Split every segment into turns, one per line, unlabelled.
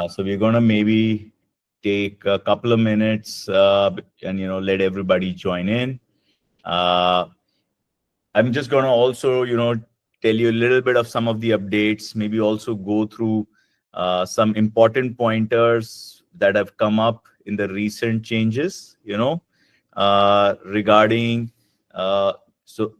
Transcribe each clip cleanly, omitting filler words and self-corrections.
So we're gonna maybe take a couple of minutes and let everybody join in. Uh, I'm just gonna also tell you a little bit of some of the updates. Maybe also go through some important pointers that have come up in the recent changes. Regarding so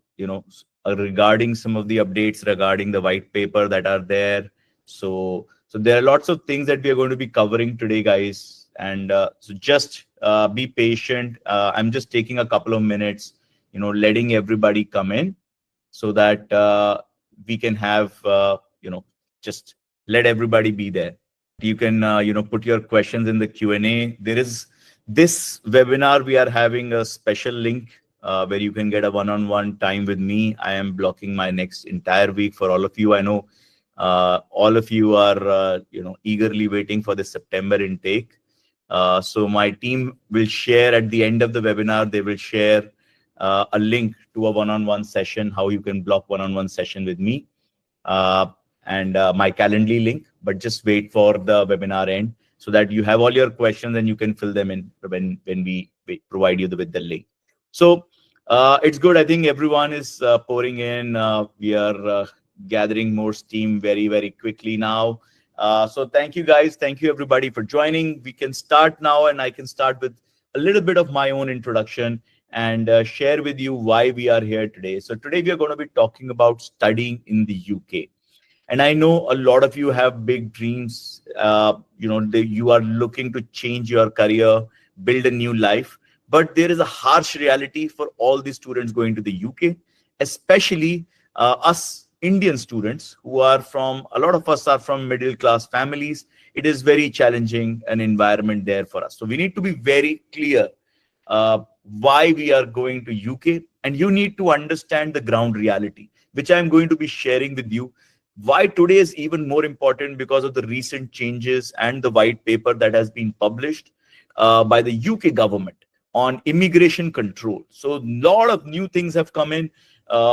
regarding some of the updates regarding the white paper that are there. So there are lots of things that we are going to be covering today, guys. And so just be patient. I'm just taking a couple of minutes, letting everybody come in so that we can have, just let everybody be there. You can, put your questions in the Q&A. There is this webinar, we are having a special link where you can get a one-on-one time with me. I am blocking my next entire week for all of you. I know all of you are, eagerly waiting for the September intake. So my team will share at the end of the webinar, they will share a link to a one-on-one session, how you can block one-on-one session with me, and my Calendly link. But just wait for the webinar end so that you have all your questions and you can fill them in when we provide you with the link. So it's good. I think everyone is pouring in. We are gathering more steam very, very quickly now. So thank you, guys. Thank you, everybody, for joining. We can start now, and I can start with a little bit of my own introduction and share with you why we are here today. So today we are going to be talking about studying in the UK. And I know a lot of you have big dreams. You are looking to change your career, build a new life. But there is a harsh reality for all the students going to the UK, especially us Indian students who are from, a lot of us are from middle class families. It is very challenging an environment there for us. So we need to be very clear why we are going to UK, and you need to understand the ground reality, which I'm going to be sharing with you. Why today is even more important because of the recent changes and the white paper that has been published by the UK government on immigration control. So a lot of new things have come in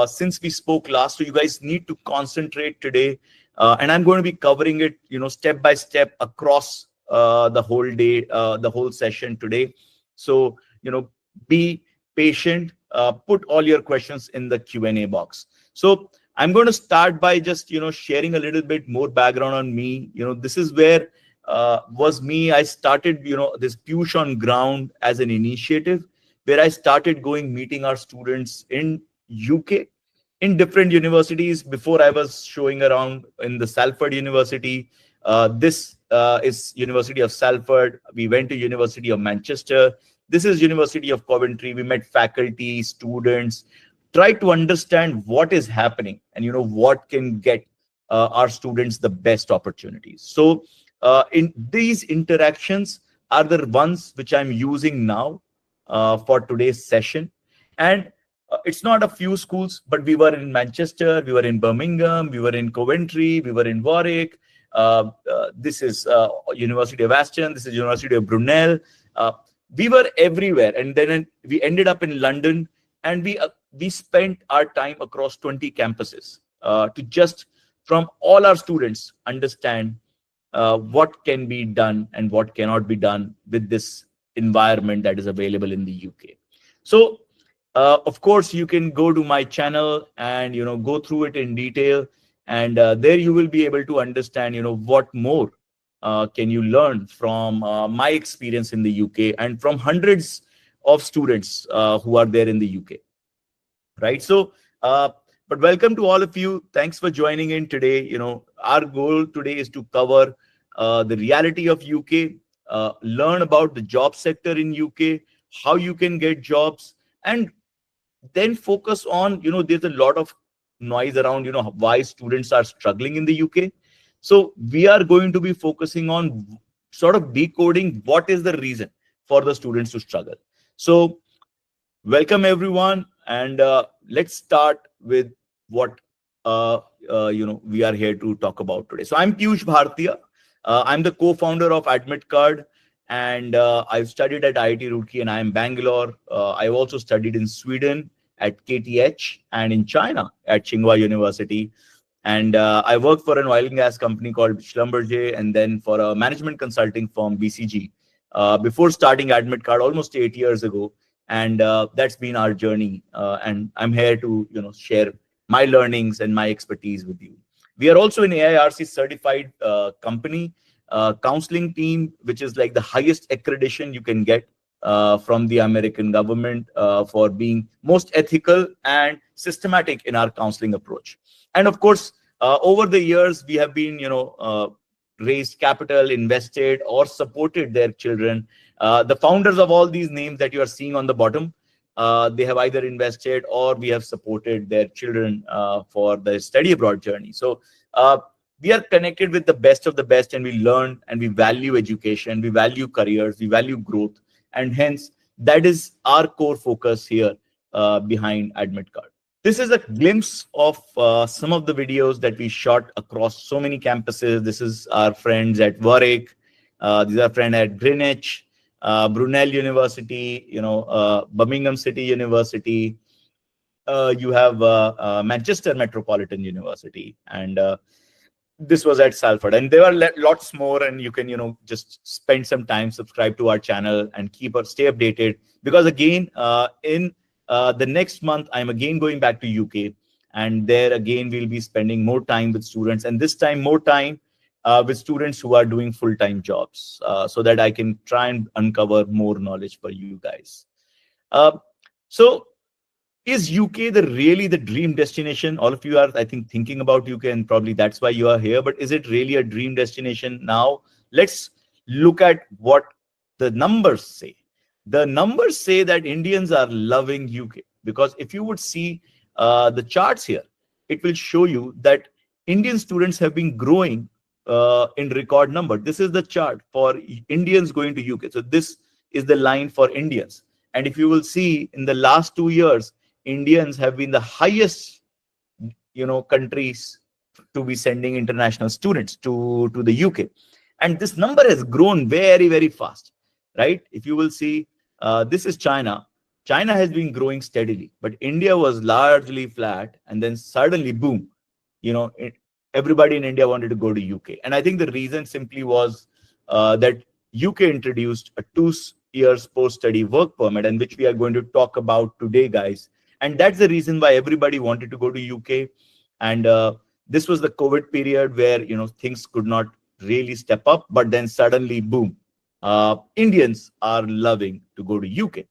since we spoke last. So you guys need to concentrate today, and I'm going to be covering it, step by step across the whole day, the whole session today. So be patient. Put all your questions in the Q&A box. So I'm going to start by just sharing a little bit more background on me. This is where was me. I started this Push on Ground as an initiative where I started going meeting our students in UK in different universities. Before, I was showing around in the Salford University. This is University of Salford. We went to University of Manchester. This is University of Coventry. We met faculty, students, try to understand what is happening and what can get our students the best opportunities. So in these interactions are the ones which I'm using now for today's session. And it's not a few schools, but we were in Manchester, we were in Birmingham, we were in Coventry, we were in Warwick. This is University of Aston, this is University of Brunel. We were everywhere, and then we ended up in London, and we spent our time across 20 campuses to just, from all our students, understand what can be done and what cannot be done with this environment that is available in the UK. So of course, you can go to my channel and go through it in detail, and there you will be able to understand what more can you learn from my experience in the UK and from hundreds of students who are there in the UK, right? So but welcome to all of you. Thanks for joining in today. Our goal today is to cover the reality of UK, learn about the job sector in UK, how you can get jobs, and then focus on, there's a lot of noise around, why students are struggling in the UK. So we are going to be focusing on sort of decoding what is the reason for the students to struggle. So welcome everyone, and let's start with what we are here to talk about today. So I'm Piyush Bhartiya. I'm the co-founder of AdmitKard, and I've studied at IIT Roorkee, and I'm Bangalore. I've also studied in Sweden at KTH and in China at Tsinghua University. And I worked for an oil and gas company called Schlumberger, and then for a management consulting firm, BCG, before starting AdmitKard almost 8 years ago. And that's been our journey. And I'm here to share my learnings and my expertise with you. We are also an AIRC certified company, counseling team, which is like the highest accreditation you can get from the American government for being most ethical and systematic in our counseling approach. And of course, over the years, we have been, raised capital, invested, or supported their children. The founders of all these names that you are seeing on the bottom, they have either invested or we have supported their children for the study abroad journey. So we are connected with the best of the best, and we learn and we value education, we value careers, we value growth, and hence that is our core focus here behind AdmitKard. This is a glimpse of some of the videos that we shot across so many campuses. This is our friends at Warwick. These are friends at Greenwich, Brunel University, Birmingham City University. You have Manchester Metropolitan University, and this was at Salford. And there are lots more, and you can just spend some time, subscribe to our channel, and stay updated, because again in the next month I'm again going back to UK, and there again we'll be spending more time with students, and this time more time with students who are doing full-time jobs, so that I can try and uncover more knowledge for you guys. So is UK really the dream destination? All of you are, I think, thinking about UK, and probably that's why you are here. But is it really a dream destination? Now, let's look at what the numbers say. The numbers say that Indians are loving UK, because if you would see the charts here, it will show you that Indian students have been growing in record number. This is the chart for Indians going to UK. So this is the line for Indians. And if you will see, in the last 2 years, Indians have been the highest, countries to be sending international students to the UK. And this number has grown very, very fast, right? If you will see, this is China. China has been growing steadily, but India was largely flat. And then suddenly, boom, everybody in India wanted to go to UK. And I think the reason simply was that UK introduced a 2 years post-study work permit, and which we are going to talk about today, guys. And that's the reason why everybody wanted to go to UK. And this was the COVID period where things could not really step up, but then suddenly, boom, Indians are loving to go to UK.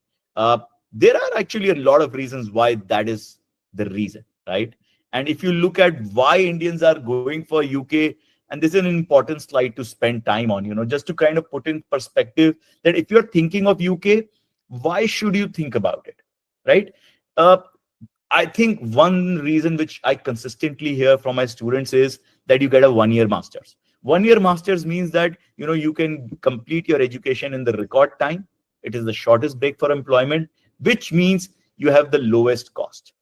There are actually a lot of reasons why that is the reason, right? And if you look at why Indians are going for UK, and this is an important slide to spend time on, just to kind of put in perspective that if you're thinking of UK, why should you think about it, right? I think one reason which I consistently hear from my students is that you get a 1-year master's. 1-year master's means that, you can complete your education in the record time. It is the shortest break for employment, which means you have the lowest cost.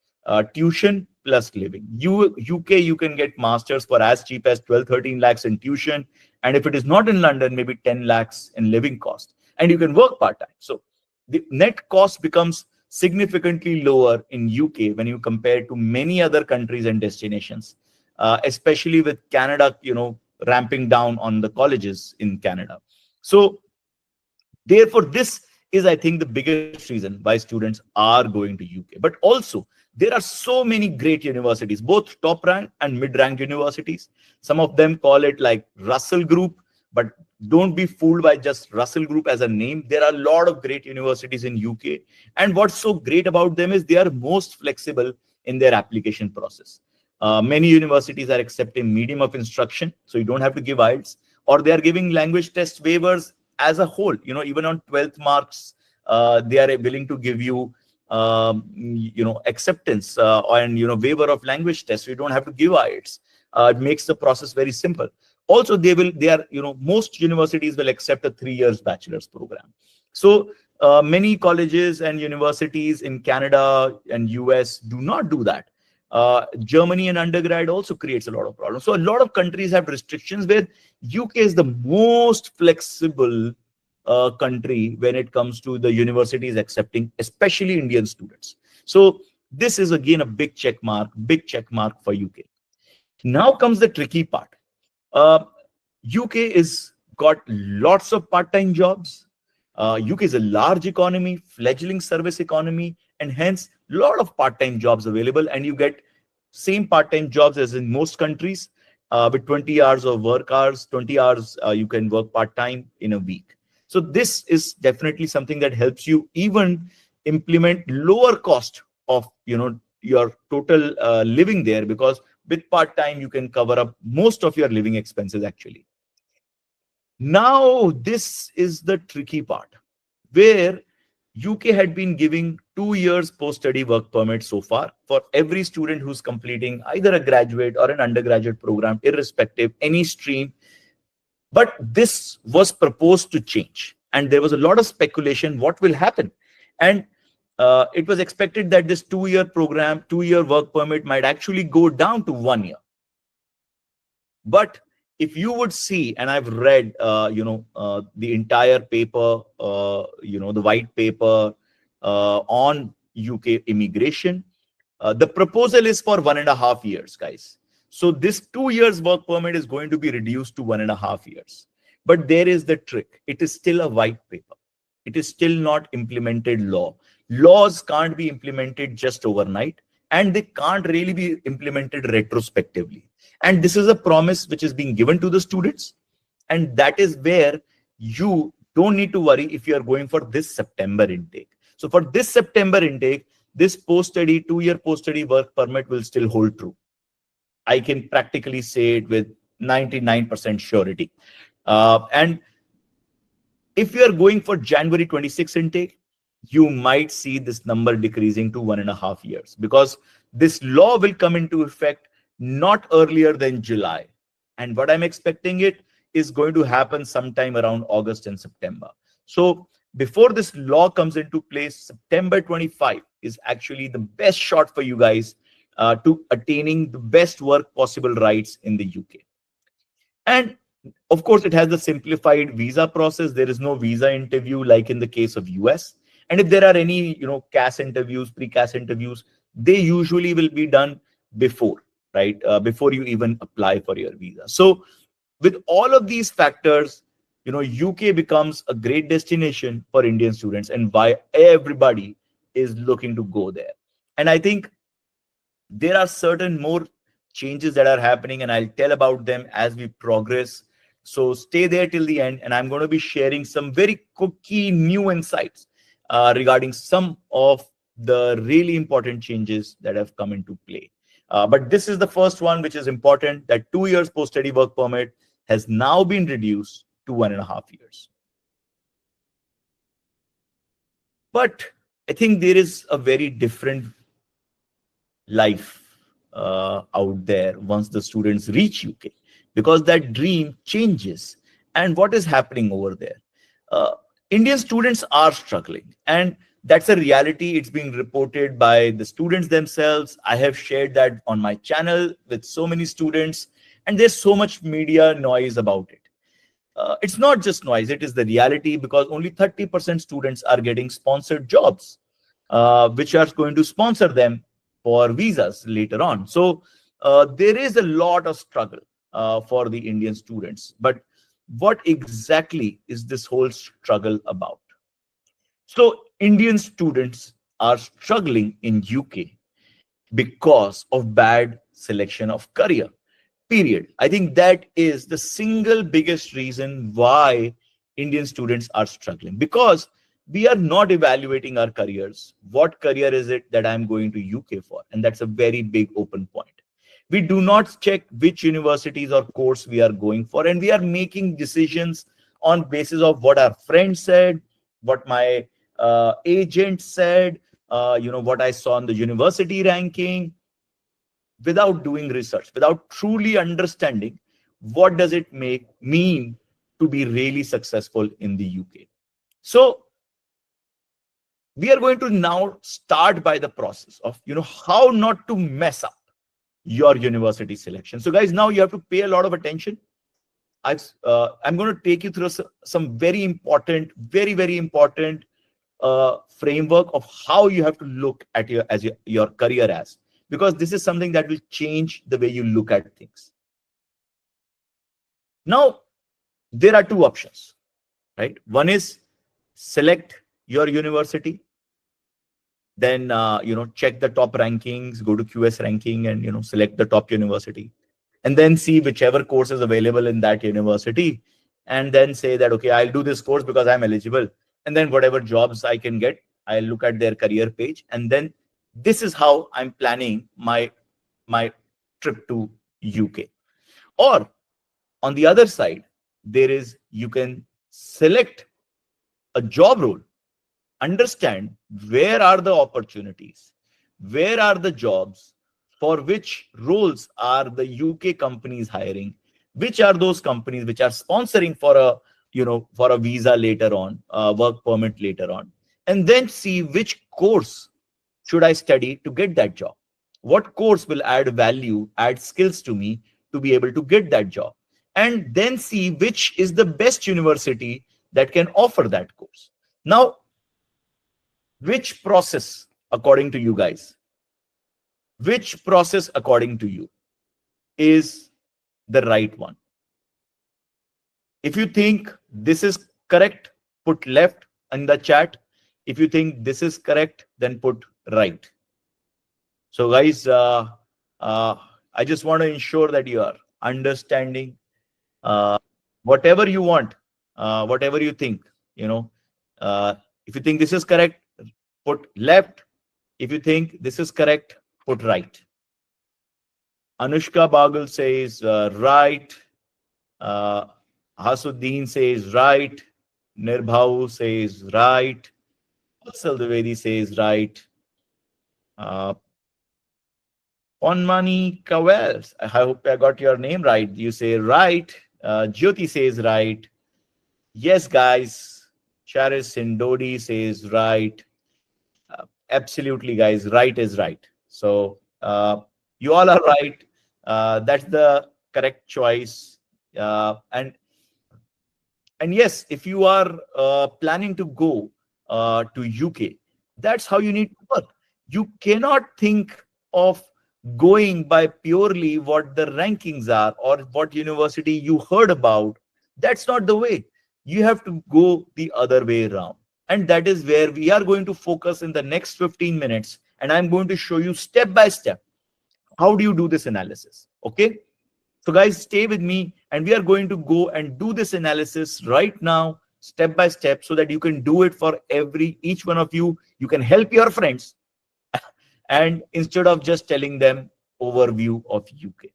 Tuition plus living. UK, you can get masters for as cheap as 12-13 lakhs in tuition. And if it is not in London, maybe 10 lakhs in living cost. And you can work part-time. So the net cost becomes significantly lower in UK when you compare to many other countries and destinations, especially with Canada, ramping down on the colleges in Canada. So therefore, this is, I think, the biggest reason why students are going to UK. But also, there are so many great universities, both top rank and mid-ranked universities. Some of them call it like Russell Group, but don't be fooled by just Russell Group as a name. There are a lot of great universities in UK. And what's so great about them is they are most flexible in their application process. Many universities are accepting medium of instruction, so you don't have to give IELTS, or they are giving language test waivers as a whole. Even on 12th marks, they are willing to give you, acceptance and, waiver of language tests. So you don't have to give IELTS. It makes the process very simple. Also, most universities will accept a 3 years bachelor's program. So many colleges and universities in Canada and US do not do that. Germany and undergrad also creates a lot of problems. So a lot of countries have restrictions, where UK is the most flexible country when it comes to the universities accepting, especially Indian students. So this is again a big check mark for UK. Now comes the tricky part. Uh, UK is got lots of part-time jobs. UK is a large economy, fledgling service economy, and hence a lot of part-time jobs available. And you get same part-time jobs as in most countries, with 20 hours of work hours, 20 hours you can work part-time in a week. So this is definitely something that helps you even implement lower cost of your total living there, because with part-time you can cover up most of your living expenses actually. Now this is the tricky part, where UK had been giving 2 years post-study work permit so far for every student who's completing either a graduate or an undergraduate program, irrespective any stream. But this was proposed to change, and there was a lot of speculation what will happen. And it was expected that this 2 year program, 2 year work permit might actually go down to 1 year. But if you would see, and I've read, the entire paper, the white paper on UK immigration, the proposal is for 1.5 years, guys. So this 2 years work permit is going to be reduced to 1.5 years. But there is the trick. It is still a white paper. It is still not implemented law. Laws can't be implemented just overnight, and they can't really be implemented retrospectively. And this is a promise which is being given to the students. And that is where you don't need to worry if you are going for this September intake. So for this September intake, this post-study, 2 year post-study work permit will still hold true. I can practically say it with 99% surety. And if you are going for January 26 intake, you might see this number decreasing to 1.5 years, because this law will come into effect not earlier than July. And what I'm expecting it is going to happen sometime around August and September. So before this law comes into place, September 25 is actually the best shot for you guys to attaining the best work possible rights in the UK. And of course, it has the simplified visa process. There is no visa interview like in the case of US. And if there are any, CAS interviews, pre-CAS interviews, they usually will be done before, right? Before you even apply for your visa. So with all of these factors, UK becomes a great destination for Indian students, and why everybody is looking to go there. And I think there are certain more changes that are happening, and I'll tell about them as we progress. So stay there till the end, and I'm going to be sharing some very key new insights regarding some of the really important changes that have come into play. But this is the first one, which is important, that 2 years post-study work permit has now been reduced to 1.5 years. But I think there is a very different life out there once the students reach UK, because that dream changes. And what is happening over there? Indian students are struggling, and that's a reality. It's being reported by the students themselves. I have shared that on my channel with so many students, and there's so much media noise about it. It's not just noise, it is the reality, because only 30% students are getting sponsored jobs, which are going to sponsor them for visas later on. So there is a lot of struggle for the Indian students. But what exactly is this whole struggle about? So Indian students are struggling in UK because of bad selection of career, period. I think that is the single biggest reason why Indian students are struggling, because we are not evaluating our careers. What career is it that I'm going to UK for? And that's a very big open point. We do not check which universities or course we are going for, and we are making decisions on basis of what our friend said, what my agent said, what I saw on the university ranking, without doing research, without truly understanding what does it mean to be really successful in the UK. So we are going to now start by the process of how not to mess up your university selection. So guys, now you have to pay a lot of attention. I'm going to take you through some very important, very important framework of how you have to look at your career as. because this is something that will change the way you look at things. Now, there are two options, right? One is select your university, then check the top rankings, go to QS ranking, and select the top university, and then see whichever course is available in that university, and then say that, okay, I'll do this course because I'm eligible, and then whatever jobs I can get, I'll look at their career page, and then this is how I'm planning my trip to UK. Or on the other side, you can select a job role, understand where are the opportunities, where are the jobs, for which roles are the UK companies hiring, which are those companies which are sponsoring for a visa later on, work permit later on, and then see which course should I study to get that job. What course will add value, add skills to me to be able to get that job, and then see which is the best university that can offer that course. Now, which process, according to you guys, which process, according to you, is the right one? If you think this is correct, put left in the chat. If you think this is correct, then put right. So guys, I just want to ensure that you are understanding whatever you want, whatever you think, if you think this is correct, put left. If you think this is correct, put right. Anushka Bagal says right. Hasuddin says right. Nirbhau says right. Vatsal Dwivedi says right. Onmani Kawel, I hope I got your name right. You say right. Jyoti says right. Yes, guys. Charis Sindodi says right. Absolutely, guys. Right is right. So you all are right. That's the correct choice. And yes, if you are planning to go to UK, that's how you need to work. You cannot think of going by purely what the rankings are or what university you heard about. That's not the way. You have to go the other way around. And that is where we are going to focus in the next 15 minutes. And I'm going to show you step by step, how do you do this analysis? Okay. So guys, stay with me, and we are going to go and do this analysis right now, step by step, so that you can do it for each one of you. You can help your friends, and instead of just telling them overview of UK.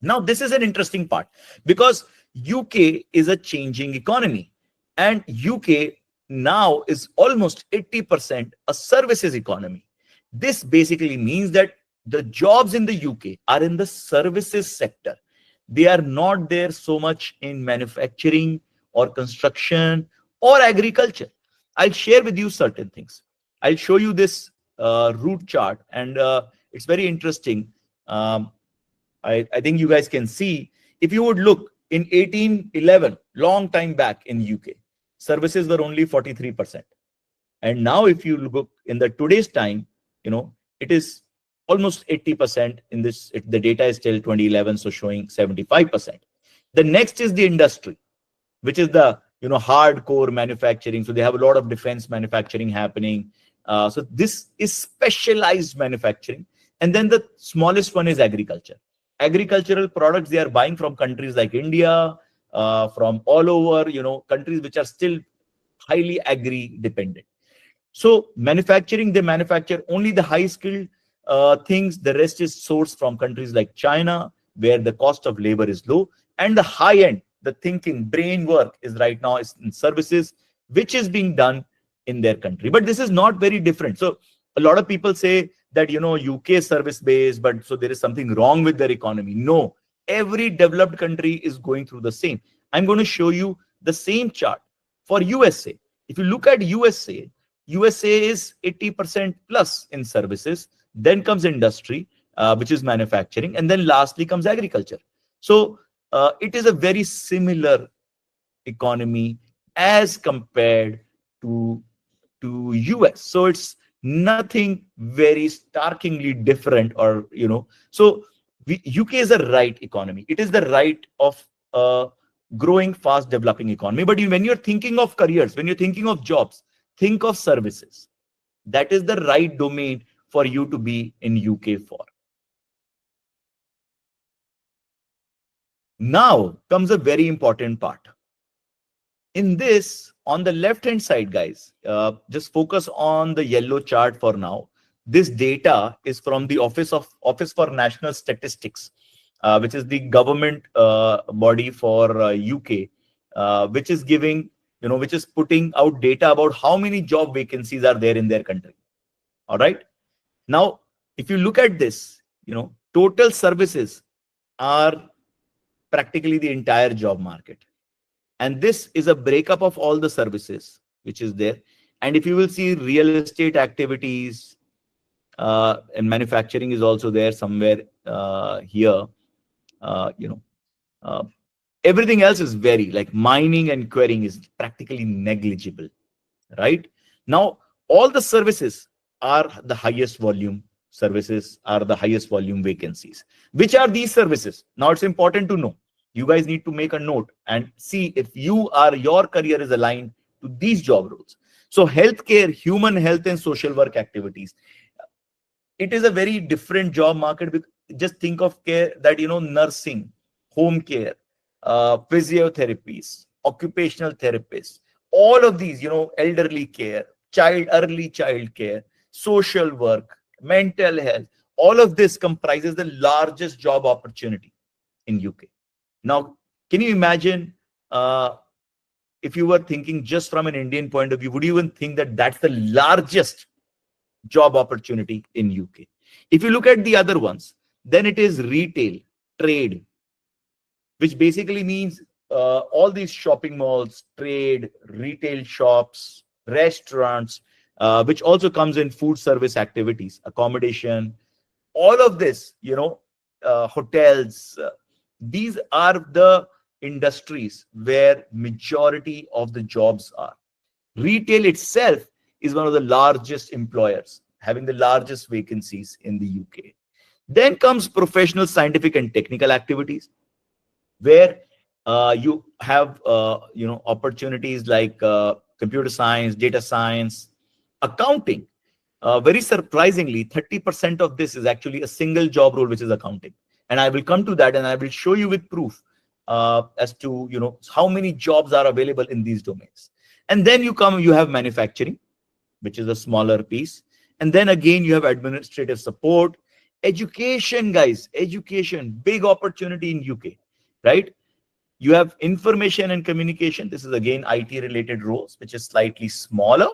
Now, this is an interesting part because UK is a changing economy, and UK now is almost 80% a services economy. This basically means that the jobs in the UK are in the services sector. They are not there so much in manufacturing or construction or agriculture. I'll share with you certain things. I'll show you this route chart, and it's very interesting. I think you guys can see, if you would look in 1811, long time back in UK, services were only 43%. And now if you look in the today's time, it is almost 80% in this. The data is still 2011, so showing 75%. The next is the industry, which is the hardcore manufacturing. So they have a lot of defense manufacturing happening. So this is specialized manufacturing. And then the smallest one is agriculture. Agricultural products they are buying from countries like India, from all over, countries which are still highly agri dependent. So manufacturing, they manufacture only the high skilled things. The rest is sourced from countries like China, where the cost of labor is low, and the high end, the thinking, brain work is right now is in services, which is being done in their country. But this is not very different. So a lot of people say that UK is service based, but so there is something wrong with their economy. No, every developed country is going through the same. I'm going to show you the same chart for USA. If you look at USA is 80% plus in services. Then comes industry, which is manufacturing, and then lastly comes agriculture. So it is a very similar economy as compared to US. So it's Nothing very starkingly different, or so UK is a right economy. It is the right of growing, fast developing economy. But when you're thinking of careers, when you're thinking of jobs, think of services. That is the right domain for you to be in UK for. Now comes a very important part. In this, on the left hand side, guys, just focus on the yellow chart for now. This data is from the Office for National Statistics, which is the government body for UK, which is giving, which is putting out data about how many job vacancies are there in their country. All right. Now, if you look at this, total services are practically the entire job market. And this is a breakup of all the services which is there. And if you will see, real estate activities and manufacturing is also there somewhere here. Everything else is very, like mining and quarrying is practically negligible, right? Now, all the services are the highest volume services, are the highest volume vacancies. Which are these services? Now, it's important to know. You guys need to make a note and see if your career is aligned to these job roles. So healthcare, human health and social work activities. It is a very different job market. Just think of care that, nursing, home care, physiotherapies, occupational therapists, all of these, elderly care, early child care, social work, mental health, all of this comprises the largest job opportunity in UK. Now, can you imagine if you were thinking just from an Indian point of view, would you even think that that's the largest job opportunity in UK? If you look at the other ones, then it is retail, trade, which basically means all these shopping malls, trade, retail shops, restaurants, which also comes in food service activities, accommodation, all of this, hotels. These are the industries where majority of the jobs are. Retail itself is one of the largest employers, having the largest vacancies in the UK. Then comes professional, scientific and technical activities, where you have opportunities like computer science, data science, accounting. Very surprisingly, 30% of this is actually a single job role, which is accounting. And I will come to that and I will show you with proof as to how many jobs are available in these domains. And then you have manufacturing, which is a smaller piece. And then again, you have administrative support, education, guys, education, big opportunity in UK, right? You have information and communication. This is again IT related roles, which is slightly smaller.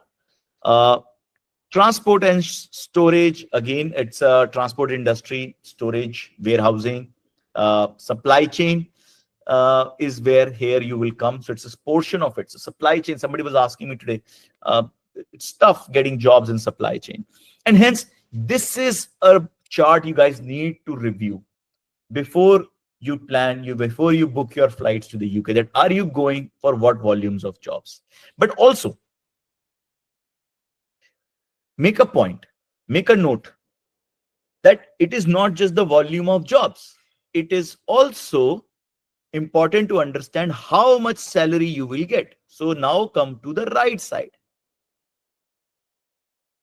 Transport and storage, again, it's a transport industry, storage, warehousing, supply chain is where here you will come. So it's a portion of it. So supply chain, somebody was asking me today, it's tough getting jobs in supply chain. And hence, this is a chart you guys need to review before you before you book your flights to the UK, that are you going for what volumes of jobs? But also, make a point, make a note that it is not just the volume of jobs. It is also important to understand how much salary you will get. So now come to the right side.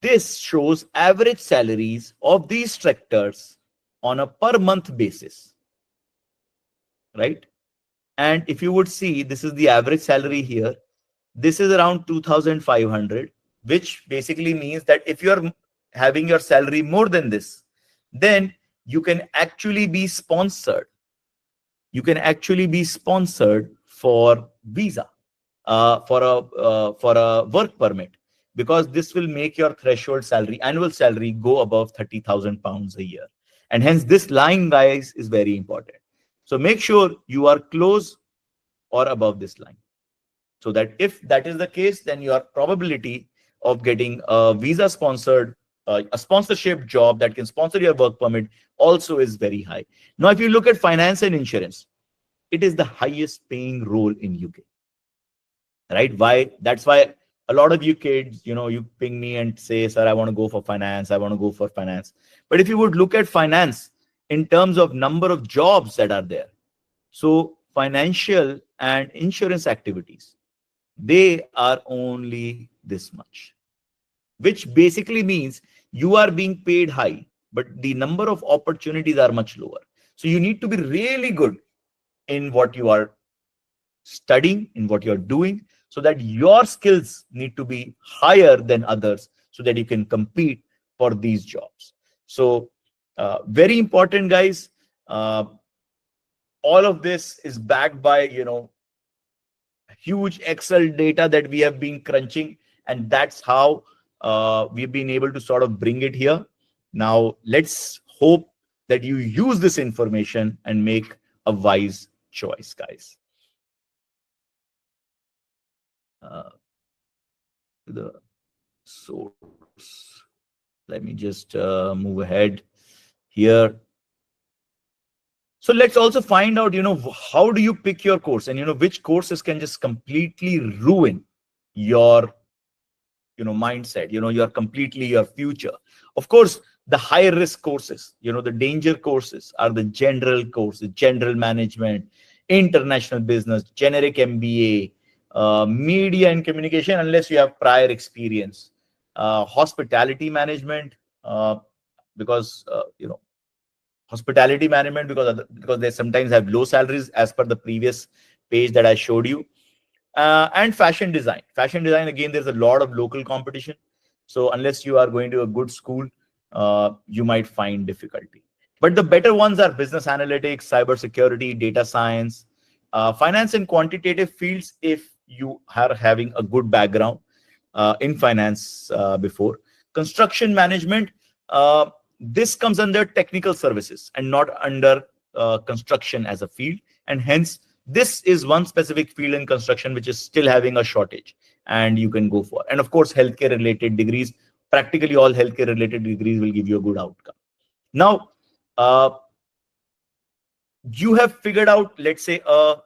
This shows average salaries of these sectors on a per month basis, right? And if you would see, this is the average salary here. This is around 2,500, which basically means that if you're having your salary more than this, then you can actually be sponsored. You can actually be sponsored for visa, for a work permit, because this will make your threshold salary, annual salary, go above 30,000 pounds a year. And hence this line, guys, is very important. So make sure you are close or above this line, so that if that is the case, then your probability of getting a visa sponsored, a sponsorship job that can sponsor your work permit also is very high. Now, if you look at finance and insurance, it is the highest paying role in UK, right? Why? That's why A lot of you kids, you ping me and say, sir, I want to go for finance. I want to go for finance. But if you would look at finance in terms of number of jobs that are there, so financial and insurance activities, they are only this much, which basically means you are being paid high, but the number of opportunities are much lower. So you need to be really good in what you are studying, in what you're doing, so that your skills need to be higher than others so that you can compete for these jobs. So very important, guys. All of this is backed by huge Excel data that we have been crunching, and that's how we've been able to sort of bring it here. Now let's hope that you use this information and make a wise choice, guys. The source. Let me just move ahead here. So let's also find out, how do you pick your course, and which courses can just completely ruin your, mindset, your future. Of course, the high risk courses, the danger courses are the general courses, general management, international business, generic MBA, media and communication, unless you have prior experience, hospitality management, because hospitality management, because they sometimes have low salaries as per the previous page that I showed you, and fashion design. Fashion design, again, there's a lot of local competition, so unless you are going to a good school, you might find difficulty. But the better ones are business analytics, cybersecurity, data science, finance and quantitative fields if you are having a good background in finance before. Construction management, this comes under technical services and not under construction as a field, and hence this is one specific field in construction which is still having a shortage, and you can go for. And of course, healthcare related degrees, practically all healthcare related degrees will give you a good outcome. Now you have figured out, let's say, a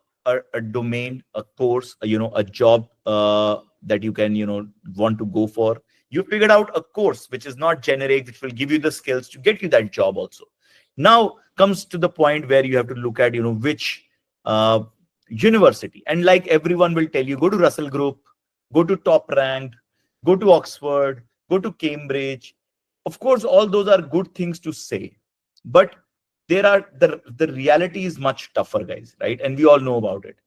domain, a course, a job that you can want to go for. You figured out a course which is not generic, which will give you the skills to get you that job also. Now comes to the point where you have to look at which university, and like everyone will tell you, go to Russell Group, go to top ranked, go to Oxford, go to Cambridge. Of course, all those are good things to say, but there are the reality is much tougher, guys, right? And we all know about it.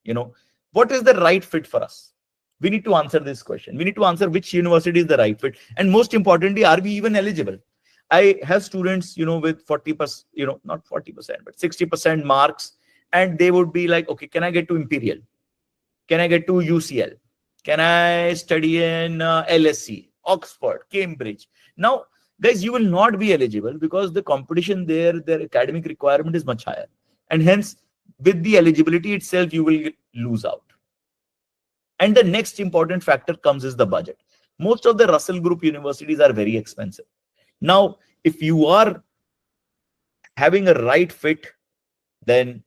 What is the right fit for us? We need to answer this question. We need to answer which university is the right fit, and most importantly, are we even eligible? I have students with 40%, not 40%, but 60% marks, and they would be like, okay, can I get to Imperial? Can I get to UCL? Can I study in LSE, Oxford, Cambridge? Now, guys, you will not be eligible because the competition there, their academic requirement is much higher. And hence, with the eligibility itself, you will lose out. And the next important factor comes is the budget. Most of the Russell Group universities are very expensive. Now, if you are having a right fit, then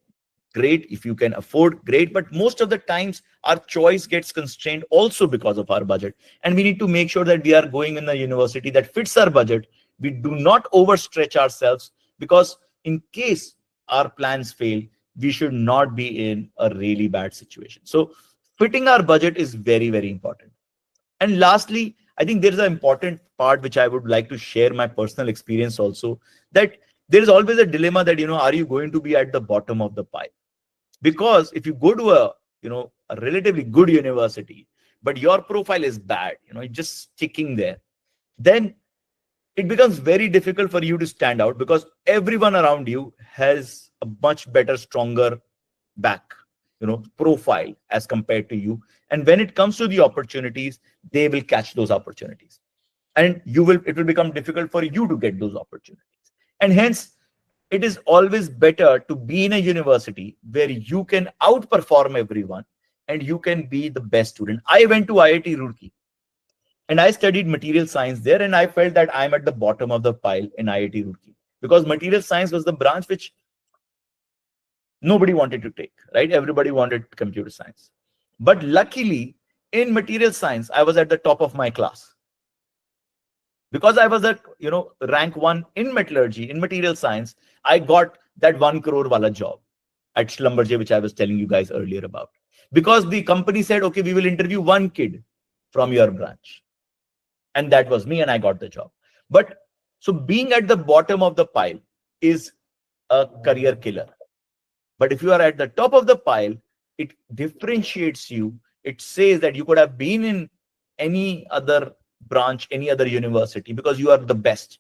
great. If you can afford, great. But most of the times our choice gets constrained also because of our budget. And we need to make sure that we are going in a university that fits our budget. We do not overstretch ourselves, because in case our plans fail, we should not be in a really bad situation. So fitting our budget is very, very important. And lastly, I think there is an important part which I would like to share my personal experience also, that there is always a dilemma that, are you going to be at the bottom of the pile? Because if you go to a relatively good university, but your profile is bad, it's just sticking there, then it becomes very difficult for you to stand out, because everyone around you has a much better, stronger back, profile as compared to you. And when it comes to the opportunities, they will catch those opportunities, and it will become difficult for you to get those opportunities. And hence, it is always better to be in a university where you can outperform everyone and you can be the best student. I went to IIT Roorkee and I studied material science there, and I felt that I'm at the bottom of the pile in IIT Roorkee, because material science was the branch which nobody wanted to take, right? Everybody wanted computer science. But luckily, In material science, I was at the top of my class. Because I was at, rank 1 in metallurgy, in material science, I got that 1 crore wala job at Schlumberger, which I was telling you guys earlier about. Because the company said, okay, we will interview one kid from your branch. And that was me, and I got the job. But so being at the bottom of the pile is a career killer. But if you are at the top of the pile, it differentiates you. It says that you could have been in any other branch, any other university, because you are the best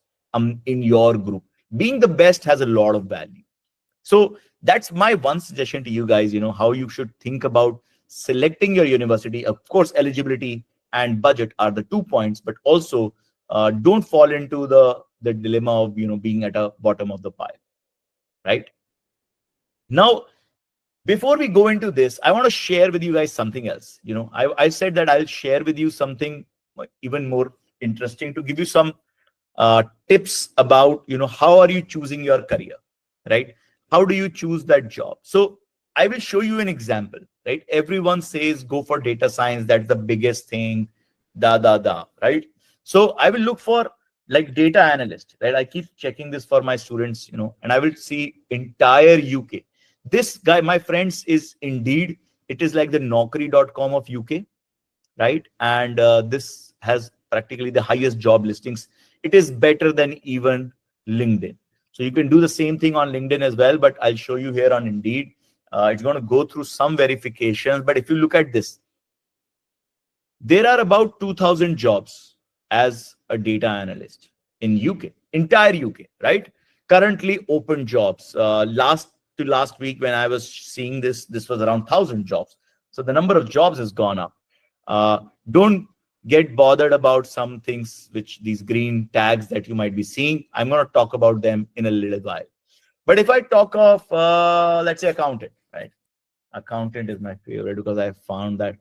in your group. Being the best has a lot of value. So that's my one suggestion to you guys, how you should think about selecting your university. Of course, eligibility and budget are the 2 points, but also don't fall into the dilemma of, being at a bottom of the pile, right? Now, before we go into this, I want to share with you guys something else. I said that I'll share with you something even more interesting to give you some tips about, how are you choosing your career, right? How do you choose that job? So I will show you an example, right? Everyone says go for data science. That's the biggest thing, right? So I will look for like data analyst, right? I keep checking this for my students, and I will see entire UK. This guy, my friends, is Indeed. It is like the Naukri.com of UK, right? And this has practically the highest job listings. It is better than even LinkedIn. So you can do the same thing on LinkedIn as well, but I'll show you here on Indeed. It's going to go through some verifications. But if you look at this, there are about 2,000 jobs as a data analyst in UK, entire UK, right? Currently open jobs. Last week when I was seeing this was around 1,000 jobs. So the number of jobs has gone up. Don't get bothered about some things, which these green tags that you might be seeing. I'm going to talk about them in a little while. But if I talk of, let's say, accountant, right? Accountant is my favorite because I found that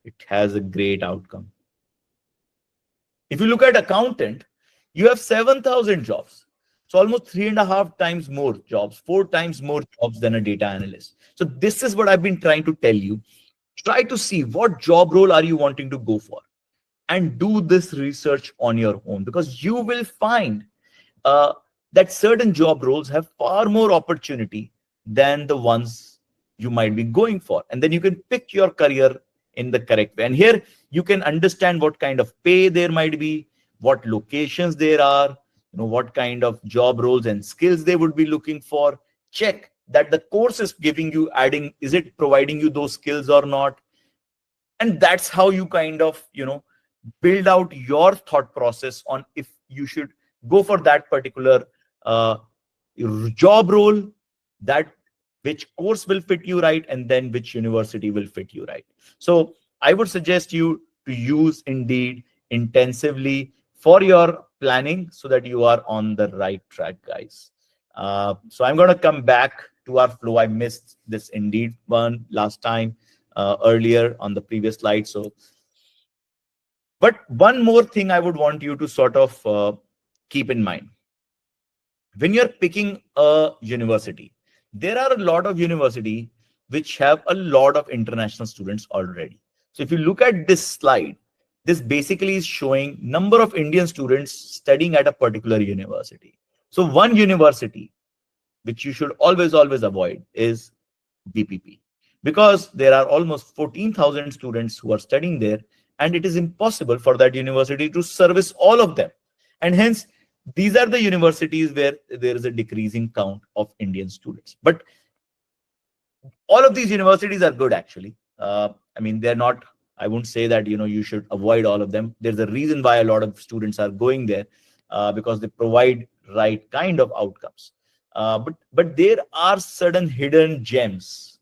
it has a great outcome. If you look at accountant, you have 7,000 jobs. So almost 3.5 times more jobs, 4 times more jobs than a data analyst. So this is what I've been trying to tell you. Try to see what job role are you wanting to go for, and do this research on your own, because you will find that certain job roles have far more opportunity than the ones you might be going for. And then you can pick your career in the correct way. And here you can understand what kind of pay there might be, what locations there are, what kind of job roles and skills they would be looking for. Check that the course is giving you, is it providing you those skills or not? And that's how you kind of, build out your thought process on if you should go for that particular job role, that which course will fit you right, and then which university will fit you right. So I would suggest you to use Indeed intensively for your planning so that you are on the right track, guys. So I'm going to come back to our flow. I missed this Indeed one last time earlier on the previous slide. But one more thing I would want you to sort of keep in mind. When you're picking a university, there are a lot of universities which have a lot of international students already. So if you look at this slide, this basically is showing number of Indian students studying at a particular university. So one university which you should always avoid is BPP, because there are almost 14,000 students who are studying there, and it is impossible for that university to service all of them. And hence, these are the universities where there is a decreasing count of Indian students. But all of these universities are good, actually. I mean, they're not, I won't say that, you should avoid all of them. There's a reason why a lot of students are going there, because they provide right kind of outcomes. But there are certain hidden gems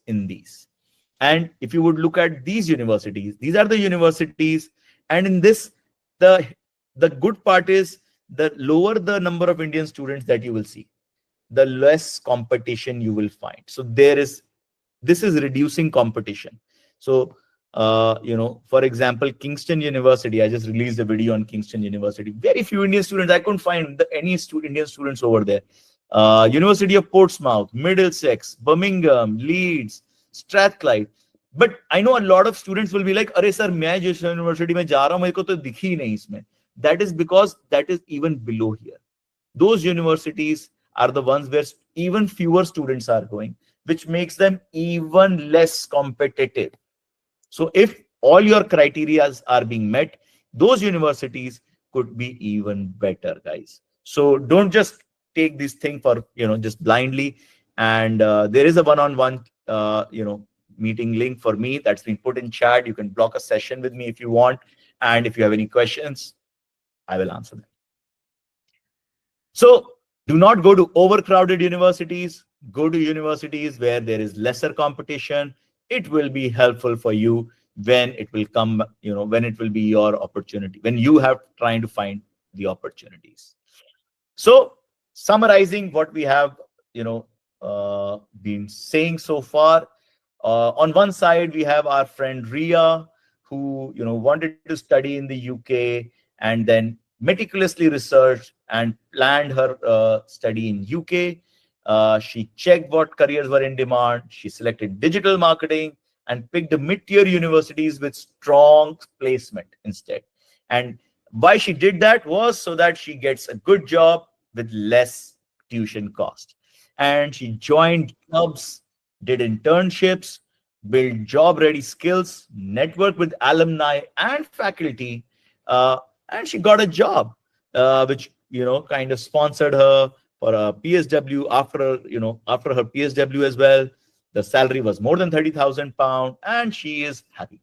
in these. And if you would look at these universities, these are the universities, and in this, the good part is, the lower the number of Indian students that you will see, the less competition you will find. So this is reducing competition. So for example, Kingston University, I just released a video on Kingston University. Very few Indian students. I couldn't find any Indian students over there. University of Portsmouth, Middlesex, Birmingham, Leeds, Strathclyde. But I know a lot of students will be like, "Arey sir, मैं जिस university में जा रहा हूँ मेरे को तो दिखी ही नहीं इसमें." That is because that is even below here. Those universities are the ones where even fewer students are going, which makes them even less competitive. So if all your criteria are being met, those universities could be even better, guys. So don't just take this thing for, just blindly. And there is a one-on-one, meeting link for me that's been put in chat. You can block a session with me if you want. And if you have any questions, I will answer them. So do not go to overcrowded universities. Go to universities where there is lesser competition. It will be helpful for you when it will come, when it will be your opportunity, when you have trying to find the opportunities. So summarizing what we have, been saying so far, on one side, we have our friend Riya, who, wanted to study in the UK and then meticulously researched and planned her study in UK. She checked what careers were in demand. She selected digital marketing and picked the mid-tier universities with strong placement instead. And why she did that was so that she gets a good job with less tuition cost. And she joined clubs, did internships, built job-ready skills, networked with alumni and faculty, and she got a job, which kind of sponsored her for a PSW after her PSW as well. The salary was more than £30,000, and she is happy.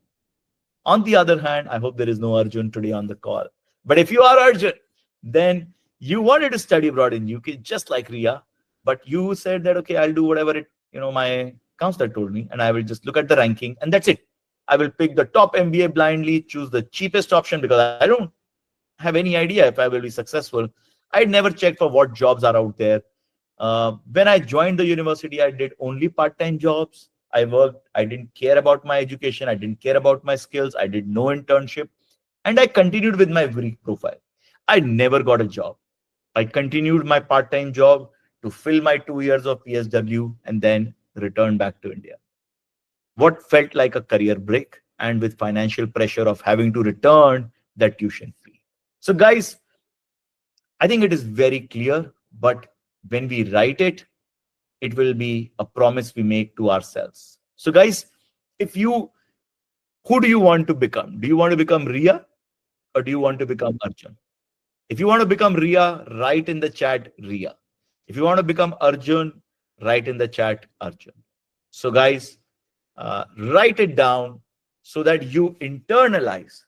On the other hand, I hope there is no Arjun today on the call. But if you are Arjun, then you wanted to study abroad in UK just like Riya, but you said that, okay, I'll do whatever my counselor told me, and I will just look at the ranking, and that's it. I will pick the top MBA blindly, choose the cheapest option because I don't have any idea if I will be successful. I never checked for what jobs are out there. When I joined the university, I did only part-time jobs. I worked. I didn't care about my education. I didn't care about my skills. I did no internship. And I continued with my weak profile. I never got a job. I continued my part-time job to fill my 2 years of PSW and then return back to India. What felt like a career break, and with financial pressure of having to return that tuition fee. So guys, I think it is very clear, but when we write it, it will be a promise we make to ourselves. So guys, who do you want to become? Do you want to become Riya or do you want to become Arjun? If you want to become Riya, write in the chat Riya. If you want to become Arjun, write in the chat Arjun. So guys, write it down so that you internalize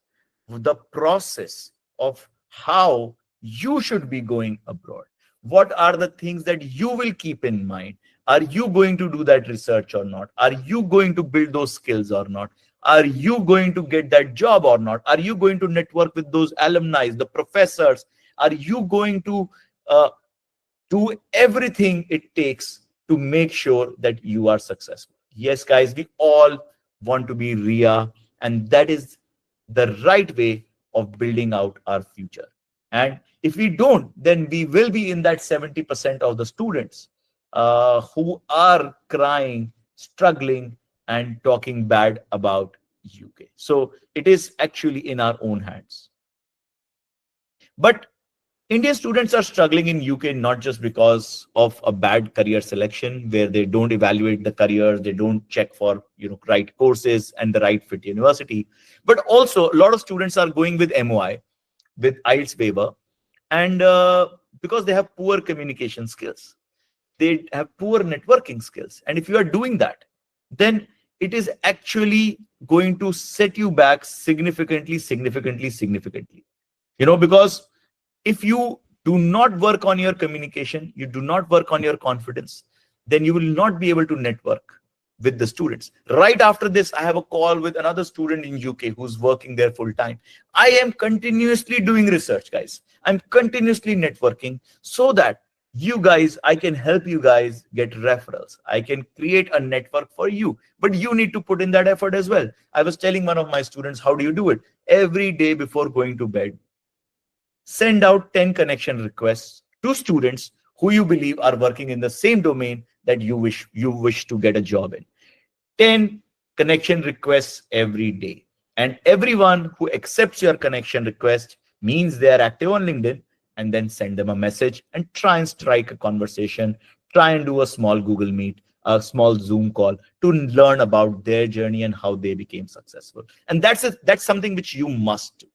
the process of how you should be going abroad. What are the things that you will keep in mind? Are you going to do that research or not? Are you going to build those skills or not? Are you going to get that job or not? Are you going to network with those alumni, the professors? Are you going to do everything it takes to make sure that you are successful? Yes, guys, we all want to be Riya, and that is the right way of building out our future. And if we don't, then we will be in that 70% of the students who are crying, struggling, and talking bad about UK. So it is actually in our own hands. But Indian students are struggling in UK not just because of a bad career selection where they don't evaluate the careers, they don't check for right courses and the right fit university, but also a lot of students are going with MOI, with IELTS waiver, and because they have poor communication skills, they have poor networking skills, and if you are doing that, then it is actually going to set you back significantly, because if you do not work on your communication, you do not work on your confidence, then you will not be able to network with the students. Right after this, I have a call with another student in UK who's working there full time. I am continuously doing research, guys. I'm continuously networking so that I can help you guys get referrals. I can create a network for you, but you need to put in that effort as well. I was telling one of my students, how do you do it? Every day before going to bed, send out 10 connection requests to students who you believe are working in the same domain that you wish to get a job in. 10 connection requests every day. And everyone who accepts your connection request means they are active on LinkedIn, and then send them a message and try and strike a conversation. Try and do a small Google Meet, a small Zoom call to learn about their journey and how they became successful. And that's something which you must do.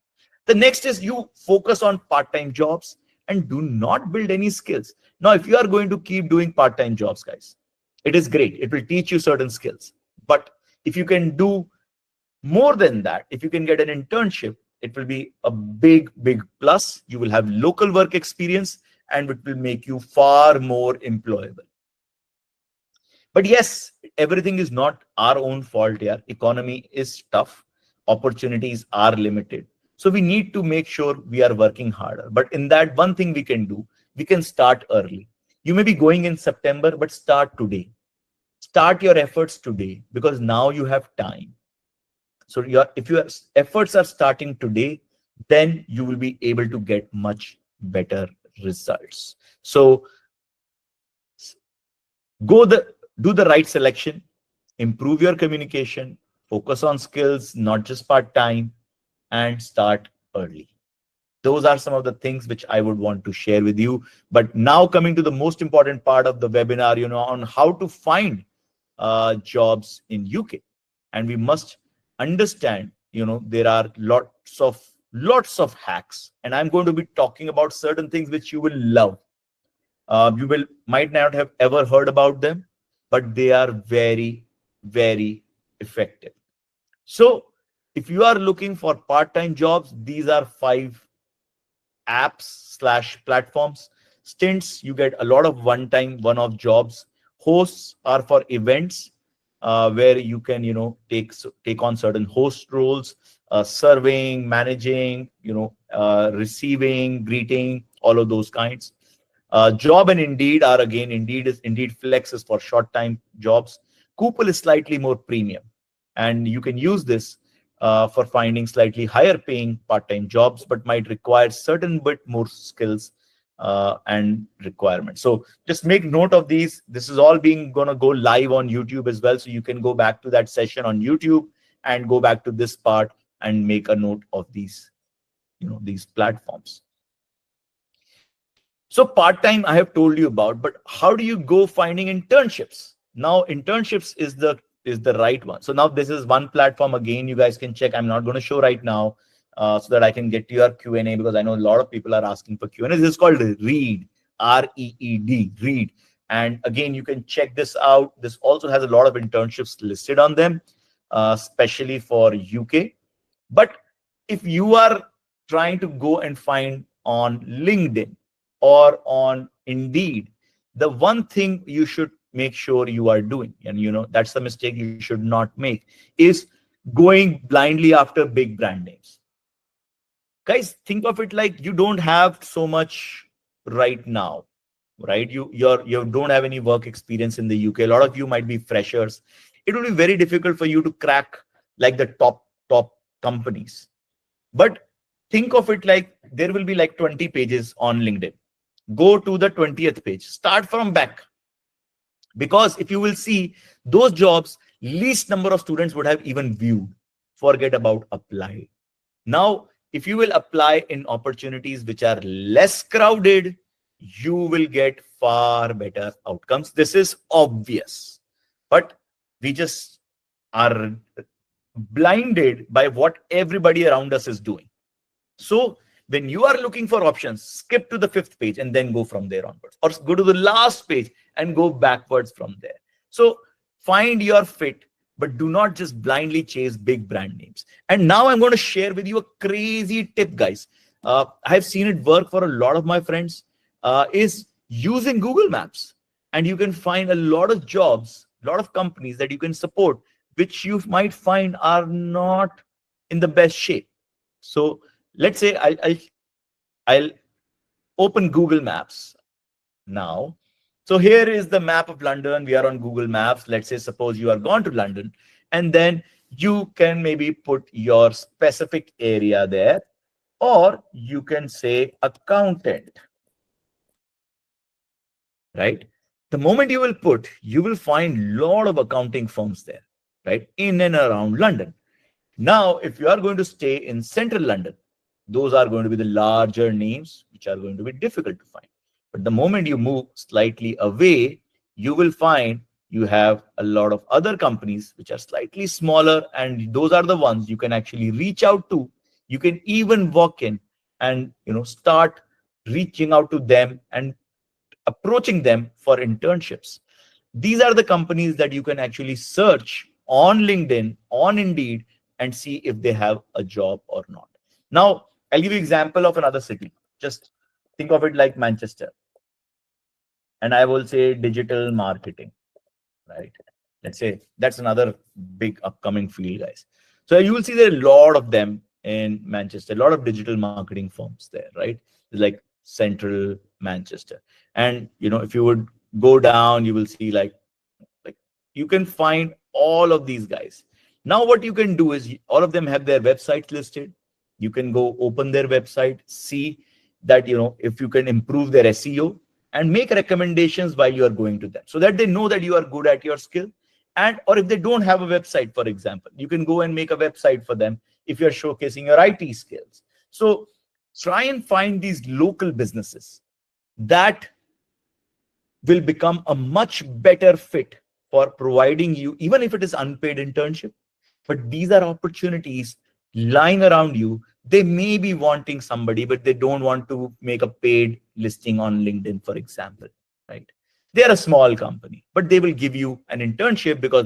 The next is you focus on part-time jobs and do not build any skills. Now, if you are going to keep doing part-time jobs, guys, it is great. It will teach you certain skills. But if you can do more than that, if you can get an internship, it will be a big, big plus. You will have local work experience and it will make you far more employable. But yes, everything is not our own fault here. Economy is tough. Opportunities are limited. So we need to make sure we are working harder. But in that, one thing we can do, we can start early. You may be going in September, but start today. Start your efforts today, because now you have time. So if your efforts are starting today, then you will be able to get much better results. So do the right selection, improve your communication, focus on skills, not just part-time, and start early. Those are some of the things which I would want to share with you. But now coming to the most important part of the webinar, on how to find jobs in UK. And we must understand, there are lots of hacks, and I'm going to be talking about certain things which you will love. You might not have ever heard about them, but they are very, very effective. So if you are looking for part-time jobs, these are 5 apps/platforms. Stints, you get a lot of one-time, one-off jobs. Hosts are for events, where you can take on certain host roles, serving, managing, receiving, greeting, all of those kinds. Job and Indeed are, again, Indeed Flex is for short time jobs. Coopel is slightly more premium, and you can use this for finding slightly higher paying part-time jobs, but might require certain bit more skills and requirements. So just make note of these. This is all gonna go live on YouTube as well, so you can go back to that session on YouTube and go back to this part and make a note of these these platforms. So part-time I have told you about, but how do you go finding internships? Now internships is the right one. So now this is one platform, again, you guys can check. I'm not going to show right now, so that I can get to your Q&A, because I know a lot of people are asking for Q&A. This is called Reed, R-E-E-D, Reed. And again, you can check this out. This also has a lot of internships listed on them, especially for UK. But if you are trying to go and find on LinkedIn or on Indeed, the one thing you should make sure you are doing, and that's the mistake you should not make, is going blindly after big brand names. Guys, think of it like you don't have so much right now, right? You don't have any work experience in the UK. A lot of you might be freshers. It will be very difficult for you to crack like the top companies. But think of it like there will be like 20 pages on LinkedIn. Go to the 20th page. Start from back. Because if you will see those jobs, least number of students would have even viewed. Forget about apply. Now, if you will apply in opportunities which are less crowded, you will get far better outcomes. This is obvious, but we just are blinded by what everybody around us is doing. So when you are looking for options, skip to the 5th page and then go from there onwards, or go to the last page and go backwards from there. So find your fit, but do not just blindly chase big brand names. And now I'm going to share with you a crazy tip, guys. I've seen it work for a lot of my friends, is using Google Maps. And you can find a lot of jobs, a lot of companies that you can support, which you might find are not in the best shape. So let's say I'll open Google Maps now. So here is the map of London. We are on Google Maps. Let's say, suppose you are gone to London, and then you can maybe put your specific area there, or you can say accountant, right? The moment you will find a lot of accounting firms there, right, in and around London. Now, if you are going to stay in central London, those are going to be the larger names which are going to be difficult to find. But the moment you move slightly away, you will find you have a lot of other companies which are slightly smaller, and those are the ones you can actually reach out to. You can even walk in and start reaching out to them and approaching them for internships. These are the companies that you can actually search on LinkedIn, on Indeed, and see if they have a job or not. Now, I'll give you an example of another city. Just think of it like Manchester. And I will say digital marketing, right? Let's say that's another big upcoming field, guys. So you will see there are a lot of them in Manchester, a lot of digital marketing firms there, right? Like central Manchester. And if you would go down, you will see like you can find all of these guys. Now what you can do is all of them have their websites listed. You can go open their website, see that if you can improve their SEO, and make recommendations while you are going to them, so that they know that you are good at your skill. And or if they don't have a website, for example, you can go and make a website for them if you're showcasing your IT skills. So try and find these local businesses that will become a much better fit for providing you, even if it is unpaid internship. But these are opportunities lying around you. They may be wanting somebody, but they don't want to make a paid listing on LinkedIn, for example, right? They're a small company, but they will give you an internship because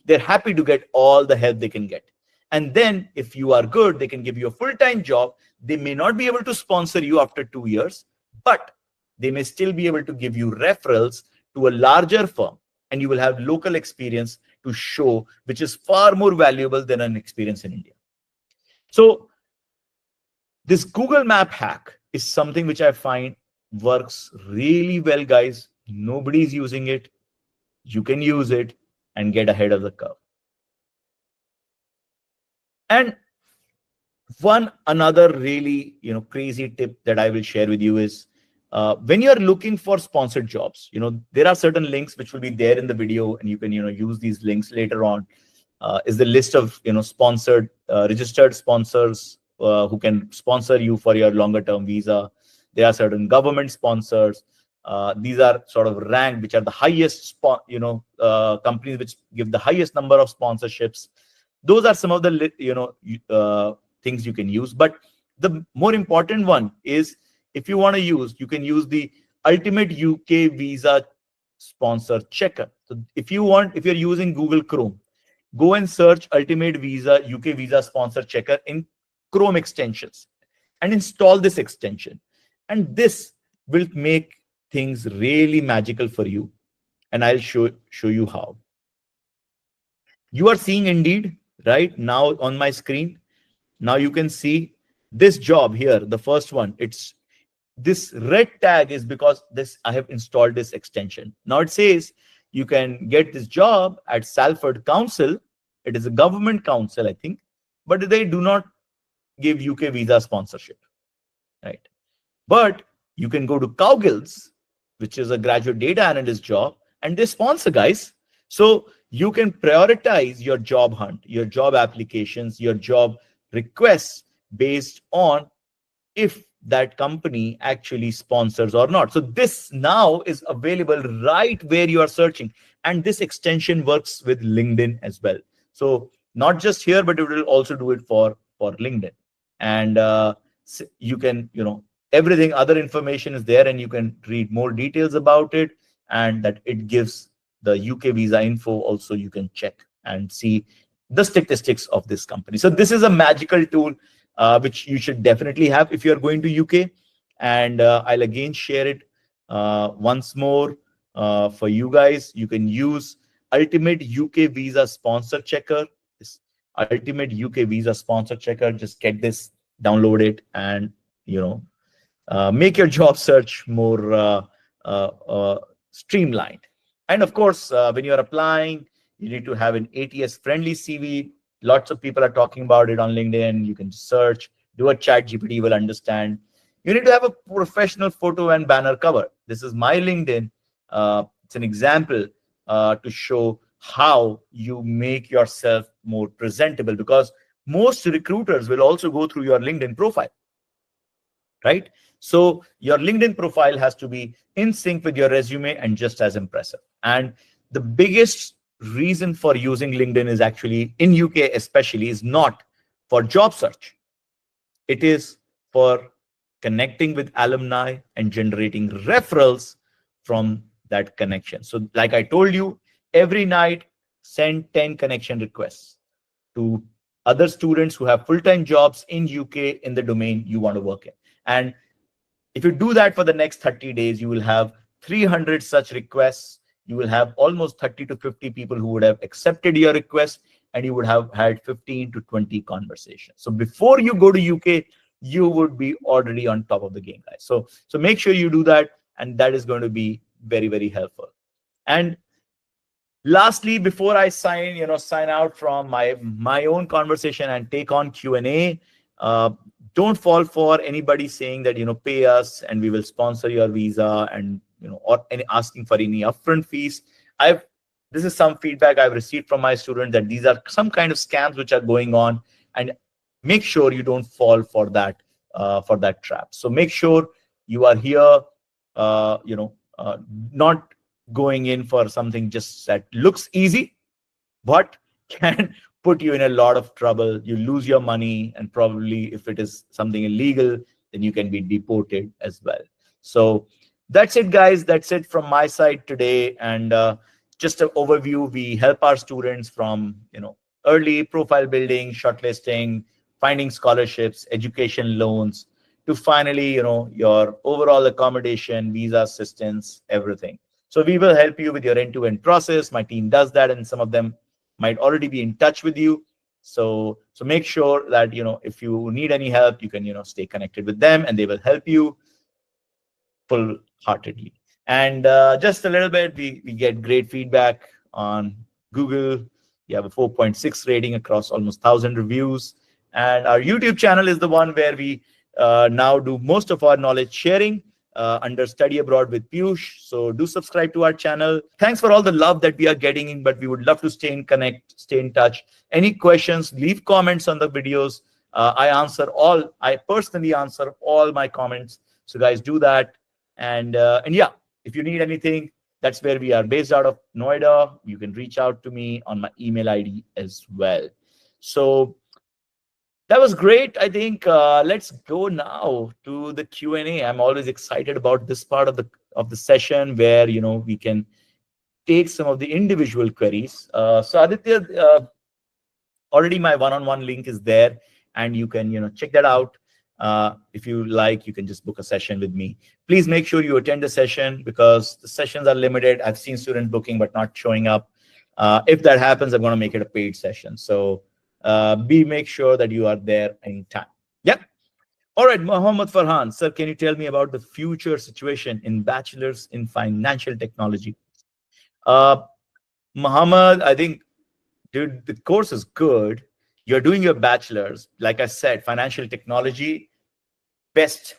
they're happy to get all the help they can get. And then if you are good, they can give you a full-time job. They may not be able to sponsor you after 2 years, but they may still be able to give you referrals to a larger firm, and you will have local experience to show, which is far more valuable than an experience in India. So this Google Map hack is something which I find works really well, guys. Nobody's using it. You can use it and get ahead of the curve. And one another really crazy tip that I will share with you is when you're looking for sponsored jobs, there are certain links which will be there in the video, and you can use these links later on. Is the list of sponsored registered sponsors who can sponsor you for your longer term visa. There are certain government sponsors. These are sort of ranked, which are the highest companies which give the highest number of sponsorships. Those are some of the things you can use. But the more important one is, if you want to use, you can use the Ultimate UK Visa Sponsor Checker. So if you're using Google Chrome, go and search Ultimate Visa UK Visa Sponsor Checker in Chrome extensions and install this extension. And this will make things really magical for you. And I'll show you how. You are seeing Indeed right now on my screen. Now you can see this job here, the first one. It's this red tag is because I have installed this extension. Now it says you can get this job at Salford Council. It is a government council, I think, but they do not give UK visa sponsorship, right? But you can go to Cowgills, which is a graduate data analyst job, and they sponsor, guys. So you can prioritize your job hunt, your job applications, your job requests based on if that company actually sponsors or not. So this now is available right where you are searching. And this extension works with LinkedIn as well. So not just here, but it will also do it for LinkedIn. And you can, everything, other information is there, and you can read more details about it. And that it gives the UK visa info also. You can check and see the statistics of this company. So this is a magical tool which you should definitely have if you're going to UK. And I'll again share it once more for you guys. You can use Ultimate UK Visa Sponsor Checker. This Ultimate UK Visa Sponsor Checker. Just get this, download it, and make your job search more streamlined. And of course, when you're applying, you need to have an ATS friendly CV. Lots of people are talking about it on LinkedIn. You can search, do a chat, GPT will understand. You need to have a professional photo and banner cover. This is my LinkedIn. It's an example to show how you make yourself more presentable, because most recruiters will also go through your LinkedIn profile, right? So your LinkedIn profile has to be in sync with your resume and just as impressive. And the biggest reason for using LinkedIn is actually, in UK especially, is not for job search. It is for connecting with alumni and generating referrals from that connection. So like I told you, every night send 10 connection requests to other students who have full-time jobs in UK in the domain you want to work in. And if you do that for the next 30 days, you will have 300 such requests. You will have almost 30 to 50 people who would have accepted your request, and you would have had 15 to 20 conversations. So before you go to UK, you would be already on top of the game, guys. So make sure you do that, and that is going to be very, very helpful. And lastly, before I sign out from my own conversation and take on Q&A, don't fall for anybody saying that, pay us and we will sponsor your visa, and or any asking for any upfront fees. This is some feedback I've received from my students, that these are some kind of scams which are going on, and make sure you don't fall for that trap. So make sure you are here, not going in for something just that looks easy, but can put you in a lot of trouble. You lose your money, and probably if it is something illegal, then you can be deported as well. So that's it, guys. That's it from my side today. And just an overview, we help our students from early profile building, shortlisting, finding scholarships, education loans, to finally your overall accommodation, visa assistance, everything. So we will help you with your end-to-end process. My team does that, and some of them might already be in touch with you. So make sure that if you need any help, you can stay connected with them, and they will help you full-heartedly. And just a little bit, we get great feedback on Google. We have a 4.6 rating across almost 1,000 reviews. And our YouTube channel is the one where we now do most of our knowledge sharing under Study Abroad with Piyush. So do subscribe to our channel. Thanks for all the love that we are getting, but we would love to stay in touch. Any questions, leave comments on the videos. I personally answer all my comments. So guys, do that. And yeah, if you need anything, that's where we are based out of Noida. You can reach out to me on my email ID as well. So that was great. I think let's go now to the Q&A. I'm always excited about this part of the session where we can take some of the individual queries. So Aditya, already my one-on-one link is there, and you can check that out. If you like, you can just book a session with me. Please make sure you attend the session, because the sessions are limited. I've seen students booking but not showing up. If that happens, I'm going to make it a paid session. So make sure that you are there in time. Yep. All right, Mohammed Farhan, sir, can you tell me about the future situation in bachelor's in financial technology? Mohammed, I think, dude, the course is good. You're doing your bachelor's. Like I said, financial technology, best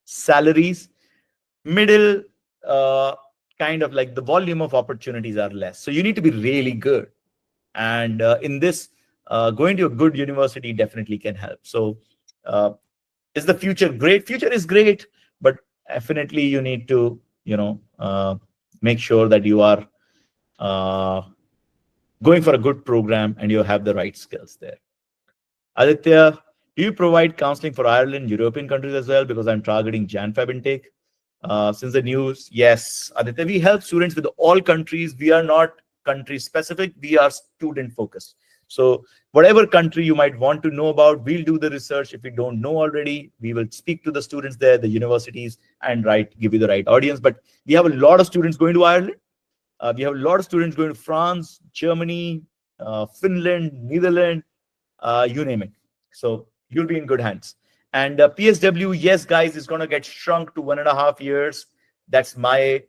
salaries, middle, kind of like the volume of opportunities are less. So you need to be really good. And in this, going to a good university definitely can help. So is the future great? Future is great, but definitely you need to, make sure that you are going for a good program and you have the right skills there. Aditya, do you provide counseling for Ireland, European countries as well? Because I'm targeting Jan-Feb intake. Since the news, yes, Aditya, we help students with all countries. We are not country specific. We are student focused. So whatever country you might want to know about, we'll do the research. If we don't know already, we will speak to the students there, the universities, and give you the right audience. But we have a lot of students going to Ireland. We have a lot of students going to France, Germany, Finland, Netherlands, you name it. So you'll be in good hands. And PSW, yes, guys, is going to get shrunk to 1.5 years. That's my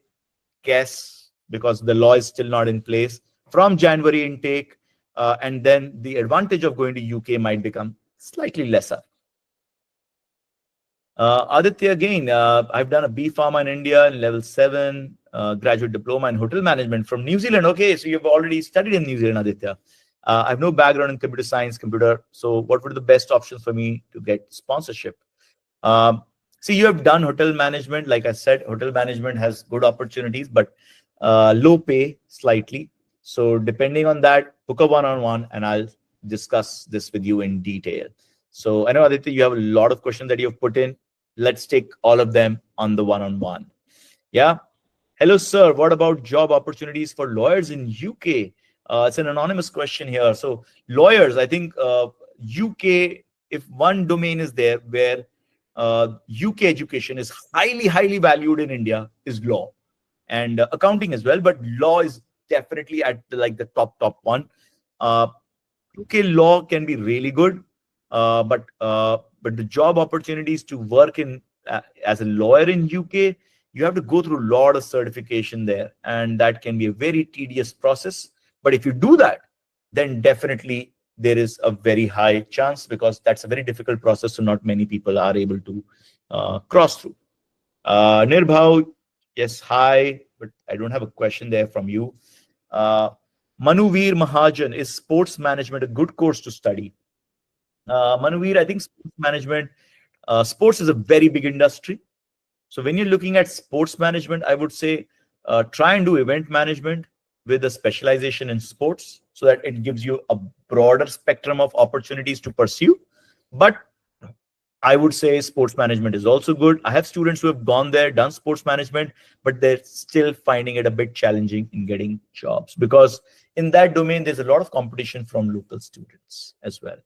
guess, because the law is still not in place from January intake. And then the advantage of going to UK might become slightly lesser. Aditya, again, I've done a B Pharma in India in level 7. graduate diploma in hotel management from New Zealand. Okay, so you've already studied in New Zealand, Aditya. I have no background in computer science, computer. So what were the best options for me to get sponsorship? Um, See, you have done hotel management. Like I said, hotel management has good opportunities, but low pay slightly. So depending on that, book a one-on-one, and I'll discuss this with you in detail. So I know, Aditya, you have a lot of questions that you've put in. Let's take all of them on the one-on-one. Yeah. Hello, sir. What about job opportunities for lawyers in UK? It's an anonymous question here. So lawyers, I think UK, if one domain is there where UK education is highly valued in India, is law, and accounting as well. But law is definitely at like the top one. Uh, UK law can be really good, but the job opportunities to work in as a lawyer in UK, you have to go through a lot of certification there, and that can be a very tedious process. But if you do that, then definitely there is a very high chance, because that's a very difficult process, so not many people are able to cross through. Nirbhav, yes, hi, but I don't have a question there from you. Manuveer Mahajan, is sports management a good course to study? Manuveer, I think sports management, sports is a very big industry. So when you're looking at sports management, I would say try and do event management with a specialization in sports, so that it gives you a broader spectrum of opportunities to pursue. But I would say sports management is also good. I have students who have gone there, done sports management, but they're still finding it a bit challenging in getting jobs, because in that domain, there's a lot of competition from local students as well.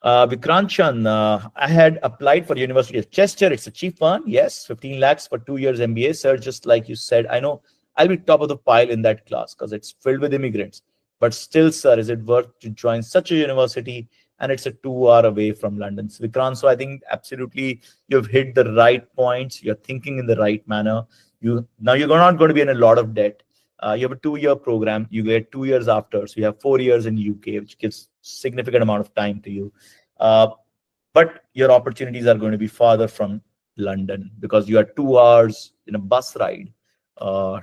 Vikrant Chand, I had applied for University of Chester. It's a cheap one. Yes, 15 lakhs for 2 years MBA. Sir, just like you said, I know I'll be top of the pile in that class because it's filled with immigrants. But still, sir, is it worth to join such a university? And it's a 2 hour away from London. So, Vikrant, so I think absolutely you've hit the right points. You're thinking in the right manner. Now you're not going to be in a lot of debt. You have a 2 year program. You get 2 years after. So you have 4 years in UK, which gives significant amount of time to you. But your opportunities are going to be farther from London, because you are 2 hours in a bus ride to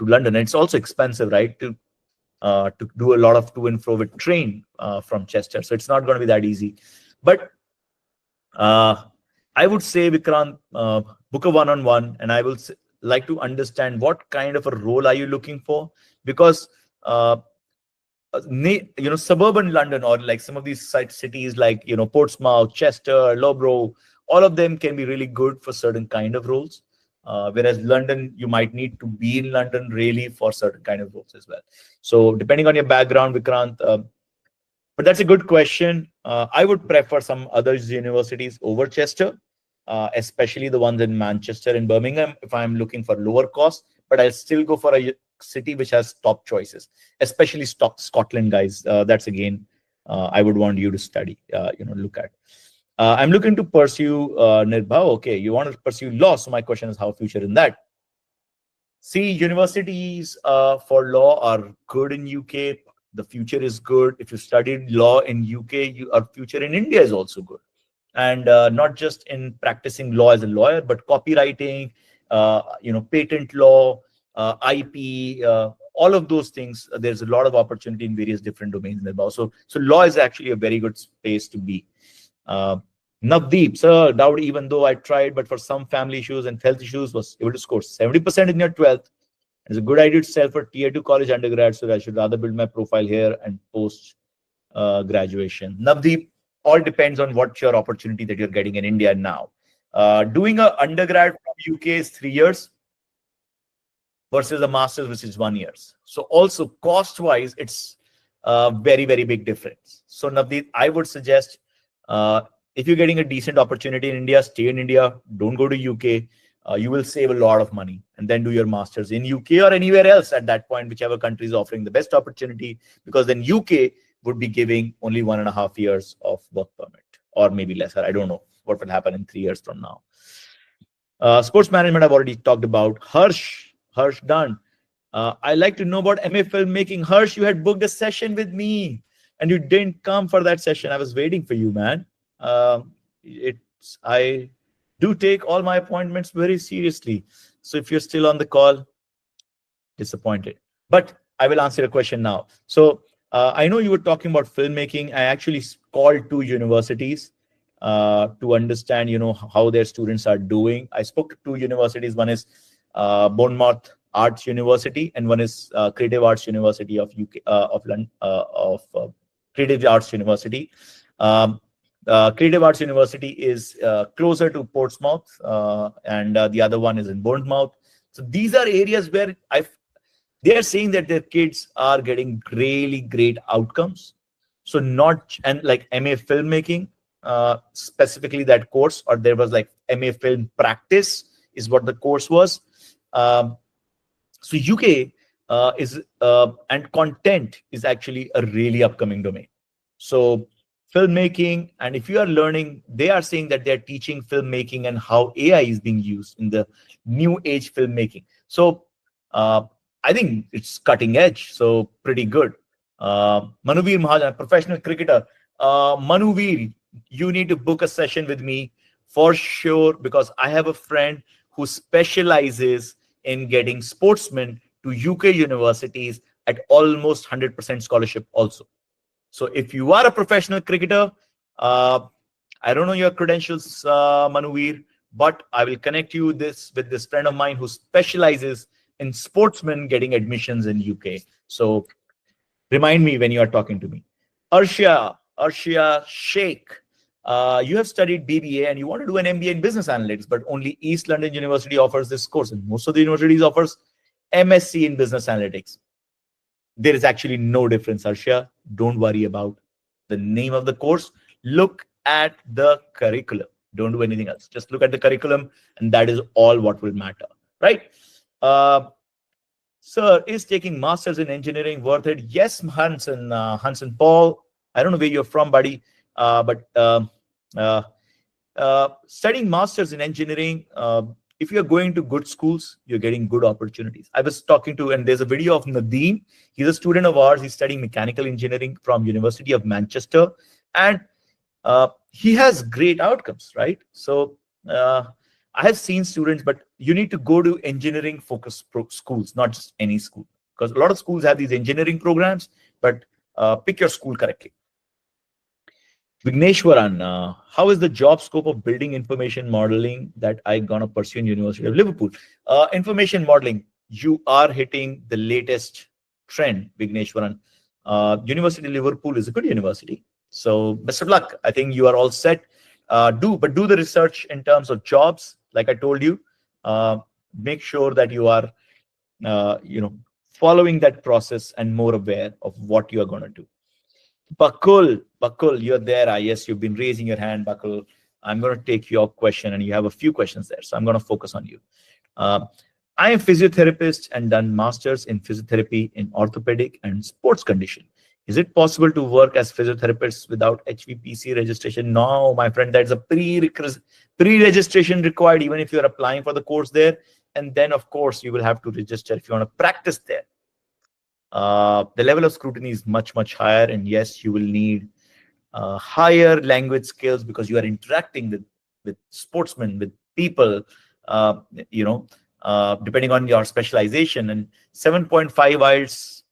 London. And it's also expensive, right? To do a lot of to and fro with train from Chester. So it's not going to be that easy. But I would say, Vikrant, book a one-on-one, and I will like to understand what kind of a role are you looking for, because suburban London, or like some of these cities like Portsmouth, Chester, Loughborough, all of them can be really good for certain kind of roles. Whereas London, you might need to be in London really for certain kind of roles as well. So depending on your background, Vikrant, but that's a good question. I would prefer some other universities over Chester, especially the ones in Manchester and Birmingham, if I'm looking for lower cost. But I'll still go for a city which has top choices, especially Scotland, guys. That's again, I would want you to study, look at. I'm looking to pursue Nirbhav. Okay, you want to pursue law. So my question is, how future in that? See, universities for law are good in UK. The future is good. If you studied law in UK, your future in India is also good. And not just in practicing law as a lawyer, but copywriting, patent law, IP, all of those things. There's a lot of opportunity in various different domains. So law is actually a very good space to be. Navdeep, sir, doubt even though I tried, but for some family issues and health issues, was able to score 70% in your 12th. It's a good idea to sell for tier 2 college undergrad, so I should rather build my profile here and post graduation. Navdeep, all depends on what your opportunity that you're getting in India now. Doing an undergrad from UK is 3 years versus a master's, which is 1 year. So also cost-wise, it's a very big difference. So Navdeep, I would suggest, if you're getting a decent opportunity in India, stay in India. Don't go to UK. You will save a lot of money, and then do your masters in UK or anywhere else at that point, whichever country is offering the best opportunity, because then UK would be giving only 1.5 years of work permit, or maybe lesser. I don't know what will happen in 3 years from now. Sports management, I've already talked about. Harsh Dunn. I like to know about MA filmmaking. Harsh, you had booked a session with me, and you didn't come for that session. I was waiting for you, man. I do take all my appointments very seriously. So if you're still on the call, disappointed. But I will answer your question now. So I know you were talking about filmmaking. I actually called 2 universities to understand, how their students are doing. I spoke to 2 universities. One is Bournemouth Arts University, and one is Creative Arts University of UK of London Creative Arts University. Creative Arts University is closer to Portsmouth, and the other one is in Bournemouth. So these are areas where they are saying that their kids are getting really great outcomes. So not, and like MA filmmaking, specifically that course, or there was like MA film practice is what the course was. So UK is and content is actually a really upcoming domain. So filmmaking, and if you are learning, they are saying that they're teaching filmmaking and how AI is being used in the new age filmmaking. So I think it's cutting edge, so pretty good. Manuvir Mahajan, professional cricketer. Manuvir, you need to book a session with me for sure, because I have a friend who specializes in getting sportsmen to UK universities at almost 100% scholarship also. So if you are a professional cricketer, I don't know your credentials, Manuvir, but I will connect you with this friend of mine who specializes in sportsmen getting admissions in UK. So remind me when you are talking to me. Arshia Sheikh, you have studied BBA and you want to do an MBA in business analytics, but only East London University offers this course, and most of the universities offers MSc in business analytics. There is actually no difference, Arshia. Don't worry about the name of the course. Look at the curriculum. Don't do anything else. Just look at the curriculum, and that is all what will matter, right? Sir, is taking masters in engineering worth it? Yes, Hansen Paul. I don't know where you're from, buddy, but studying masters in engineering, if you're going to good schools, you're getting good opportunities. I was talking to, and there's a video of Nadeem. He's a student of ours. He's studying mechanical engineering from University of Manchester, and he has great outcomes, right? So I have seen students, but you need to go to engineering focused schools, not just any school, because a lot of schools have these engineering programs, but pick your school correctly. Vigneshwaran, how is the job scope of building information modeling that I gonna pursue in University of Liverpool? Information modeling, you are hitting the latest trend, Vigneshwaran. University of Liverpool is a good university. So best of luck. I think you are all set. Do the research in terms of jobs. Like I told you, make sure that you are, following that process and more aware of what you are going to do. Bakul, you're there. Yes, you've been raising your hand, Bakul. I'm going to take your question, and you have a few questions there. So I'm going to focus on you. I am a physiotherapist and done masters in physiotherapy in orthopedic and sports condition. Is it possible to work as physiotherapists without HVPC registration? No, my friend, that's a pre-registration required, even if you're applying for the course there. And then, of course, you will have to register if you want to practice there. The level of scrutiny is much, much higher. And yes, you will need higher language skills because you are interacting with sportsmen, with people, depending on your specialization. And 7.5 IELTS,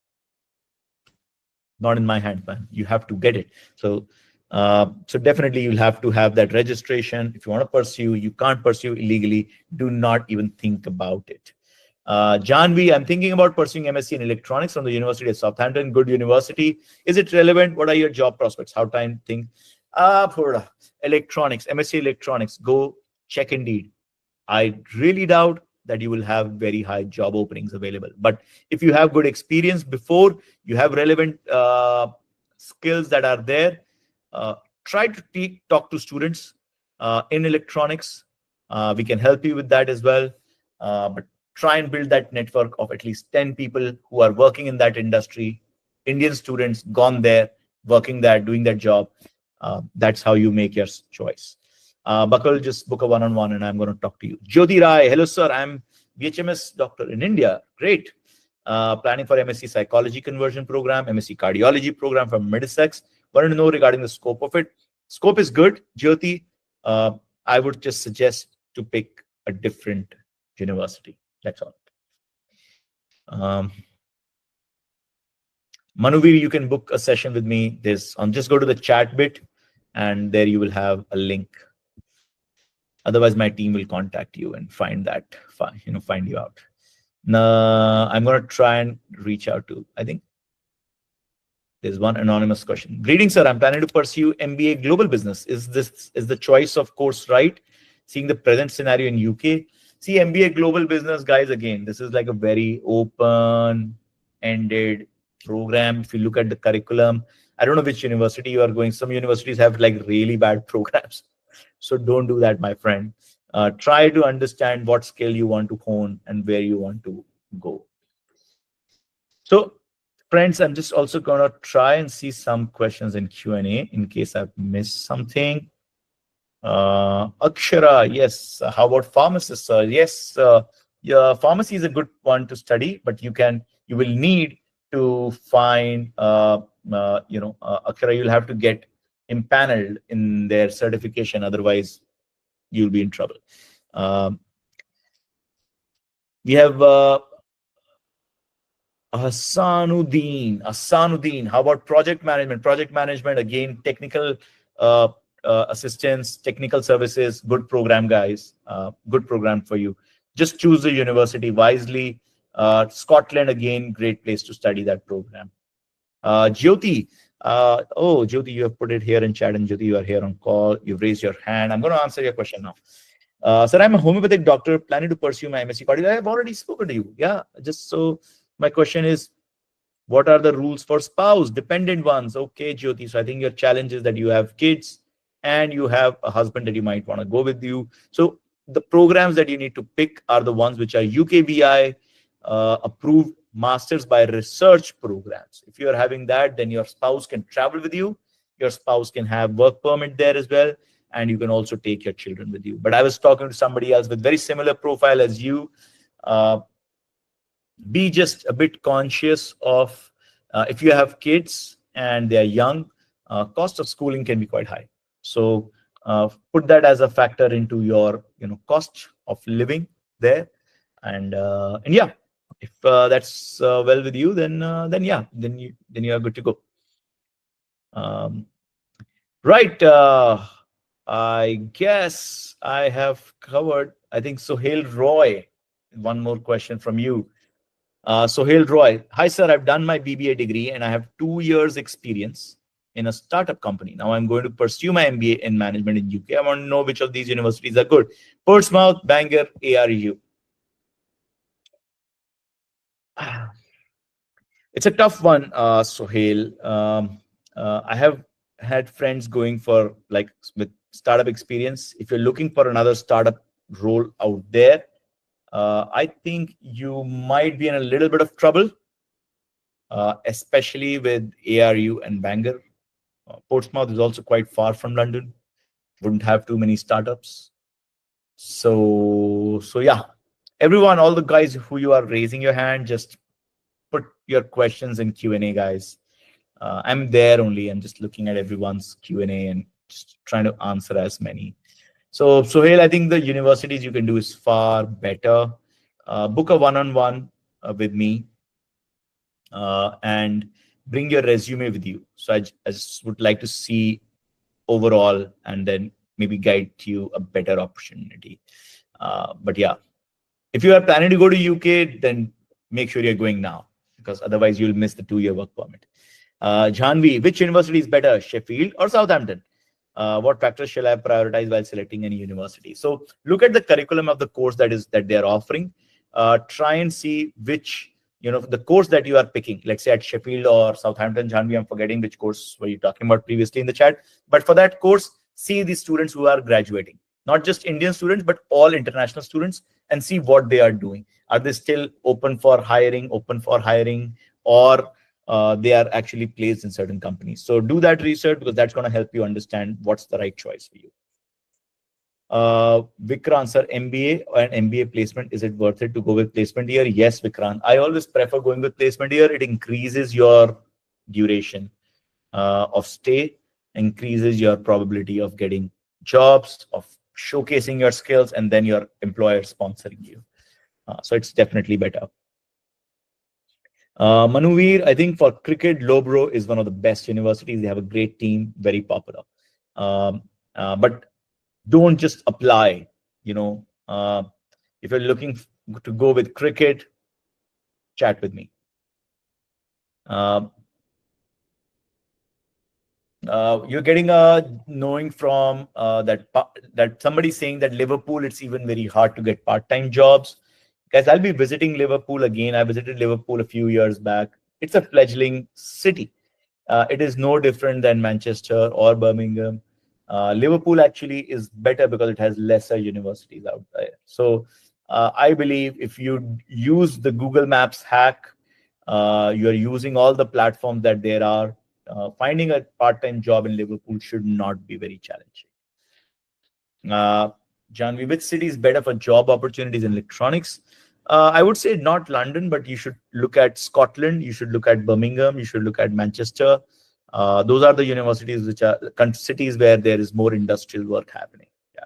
not in my hand, man. You have to get it. So definitely you'll have to have that registration. If you want to pursue, you can't pursue illegally. Do not even think about it. Janvi, I'm thinking about pursuing MSc in electronics from the University of Southampton. Good university. Is it relevant? What are your job prospects? How time think? For electronics, MSc electronics, go check Indeed. I really doubt that you will have very high job openings available. But if you have good experience before, you have relevant skills that are there, try to talk to students in electronics. We can help you with that as well. But try and build that network of at least 10 people who are working in that industry, Indian students gone there, working there, doing that job. That's how you make your choice. Bakal, just book a one-on-one and I'm going to talk to you. Jyoti Rai, hello sir, I'm BHMS doctor in India. Great. Planning for MSc Psychology Conversion Program, MSc Cardiology Program from Middlesex. Wanted to know regarding the scope of it. Scope is good, Jyoti. I would just suggest to pick a different university. That's all. Manuvir, you can book a session with me. Just go to the chat bit, and there you will have a link. Otherwise, my team will contact you and find you out. Now, I'm gonna try and reach out to. I think there's one anonymous question. Greetings, sir. I'm planning to pursue MBA Global Business. Is the choice of course right? Seeing the present scenario in UK. See, MBA Global Business, guys. Again, this is like a very open-ended program. If you look at the curriculum, I don't know which university you are going. Some universities have like really bad programs, so don't do that, my friend. Try to understand what skill you want to hone and where you want to go. So, friends, I'm just also gonna try and see some questions in Q&A in case I've missed something. Akshara, yes. How about pharmacists, sir? Yes, your pharmacy is a good one to study, but you will need to find, Akshara, you'll have to get impaneled in their certification. Otherwise, you'll be in trouble. We have Hassanuddin. How about project management? Project management, again, technical assistance, technical services, good program, guys. Good program for you. Just choose the university wisely. Scotland, again, great place to study that program. Jyoti. Jyoti, you have put it here in chat, and Jyoti, you are here on call. You've raised your hand. I'm going to answer your question now. Sir, I'm a homeopathic doctor planning to pursue my MSc cardiology. I have already spoken to you. Yeah, just so my question is, what are the rules for spouse, dependent ones? Okay, Jyoti. So I think your challenge is that you have kids and you have a husband that you might want to go with you. So the programs that you need to pick are the ones which are UKVI approved masters by research programs. If you are having that, then your spouse can travel with you. Your spouse can have work permit there as well. And you can also take your children with you. But I was talking to somebody else with very similar profile as you. Be just a bit conscious of if you have kids and they're young, cost of schooling can be quite high. So put that as a factor into your cost of living there. And yeah, if that's well with you, then you are good to go. Right. I guess I have covered. I think Sohail Roy. One more question from you. Sohail Roy. Hi, sir. I've done my BBA degree and I have 2 years experience in a startup company. Now I'm going to pursue my MBA in management in UK. I want to know which of these universities are good. Portsmouth, Bangor, ARU. It's a tough one, Sohail. I have had friends going for with startup experience. If you're looking for another startup role out there, I think you might be in a little bit of trouble, especially with ARU and Bangor. Portsmouth is also quite far from London. Wouldn't have too many startups. So yeah, everyone, all the guys who you are raising your hand, just put your questions in Q&A, guys. I'm there only. I'm just looking at everyone's Q&A and just trying to answer as many. So Sohail, I think the universities you can do is far better. Book a one-on-one with me and bring your resume with you. So I just would like to see overall and then maybe guide you a better opportunity. But yeah, if you are planning to go to UK, then make sure you're going now, because otherwise you'll miss the 2-year work permit. Janvi, which university is better, Sheffield or Southampton? What factors shall I prioritize while selecting any university? So look at the curriculum of the course that they're offering. Try and see which, the course that you are picking, let's say at Sheffield or Southampton. Janvi, I'm forgetting which course were you talking about previously in the chat. But for that course, see the students who are graduating, not just Indian students, but all international students, and see what they are doing. Are they still open for hiring, or they are actually placed in certain companies? So do that research, because that's going to help you understand what's the right choice for you. Vikrant, sir, MBA and MBA placement, is it worth it to go with placement year? Yes, Vikrant. I always prefer going with placement year. It increases your duration of stay, increases your probability of getting jobs, of showcasing your skills, and then your employer sponsoring you. So it's definitely better. Manuvir, I think for cricket, Lowbro is one of the best universities. They have a great team, very popular. Um, but don't just apply. You know, if you're looking to go with cricket, chat with me. Uh, you're getting a knowing from that somebody saying that Liverpool, it's even very hard to get part-time jobs. Guys, I'll be visiting Liverpool again. I visited Liverpool a few years back. It's a fledgling city. It is no different than Manchester or Birmingham. Liverpool actually is better because it has lesser universities out there. So I believe if you use the Google Maps hack, you are using all the platforms that there are. Finding a part-time job in Liverpool should not be very challenging. Janvi, which city is better for job opportunities in electronics? I would say not London, but you should look at Scotland. You should look at Birmingham. You should look at Manchester. Those are the universities which are cities where there is more industrial work happening. Yeah.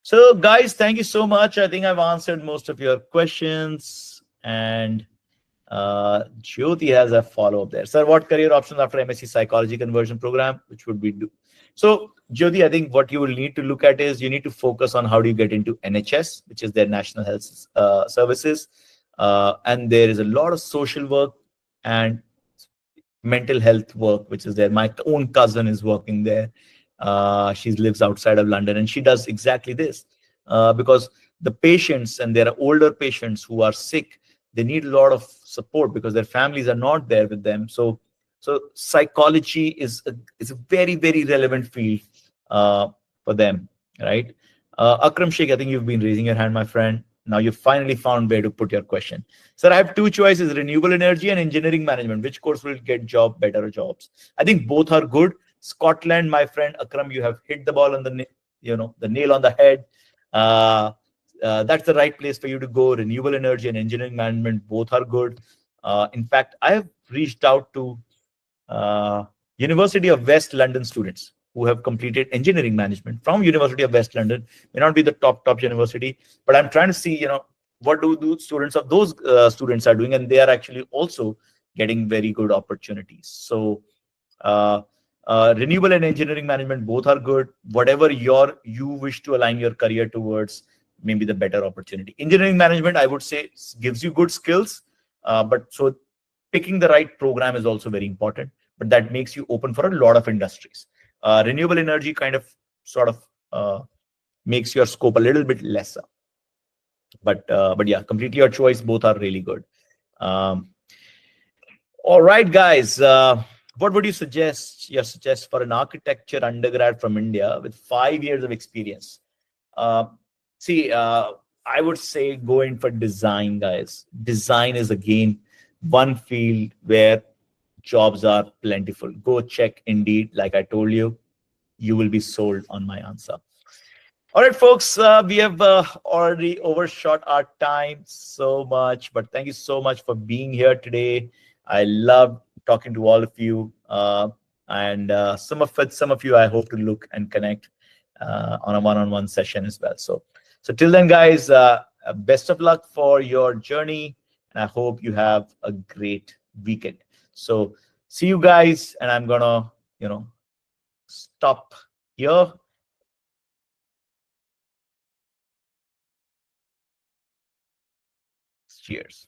So, guys, thank you so much. I think I've answered most of your questions. And Jyoti has a follow-up there. Sir, what career options after MSc Psychology conversion program, which would we do? So, Jyoti, I think what you will need to look at is you need to focus on how do you get into NHS, which is their National Health Services. And there is a lot of social work and mental health work, which is there. My own cousin is working there. She lives outside of London, and she does exactly this because the patients, and there are older patients who are sick, they need a lot of support because their families are not there with them. So psychology is a very, very relevant field uh, for them, right? Akram Sheikh, I think you've been raising your hand, my friend. Now you finally found where to put your question. Sir, I have two choices: renewable energy and engineering management. Which course will get better jobs? I think both are good. Scotland, my friend Akram, you have hit the ball on the nail on the head. Uh, that's the right place for you to go. Renewable energy and engineering management both are good. In fact, I have reached out to uh, University of West London students who have completed engineering management from University of West London. May not be the top university, but I'm trying to see, what do the students of those students are doing, and they are actually also getting very good opportunities. So uh, renewable and engineering management both are good. Whatever you wish to align your career towards, maybe the better opportunity. Engineering management, I would say, gives you good skills, but so picking the right program is also very important. But that makes you open for a lot of industries. Renewable energy kind of sort of makes your scope a little bit lesser. But yeah, completely your choice. Both are really good. Um, all right, guys. What would you suggest? You suggest for an architecture undergrad from India with 5 years of experience. Uh, see, I would say go in for design, guys. Design is again one field where jobs are plentiful. Go check Indeed. Like I told you, you will be sold on my answer. All right, folks, we have already overshot our time so much, but thank you so much for being here today. I love talking to all of you, and some of you I hope to look and connect on a one-on-one session as well. So till then, guys, best of luck for your journey, and I hope you have a great weekend. So see you guys, and I'm gonna stop here. Cheers.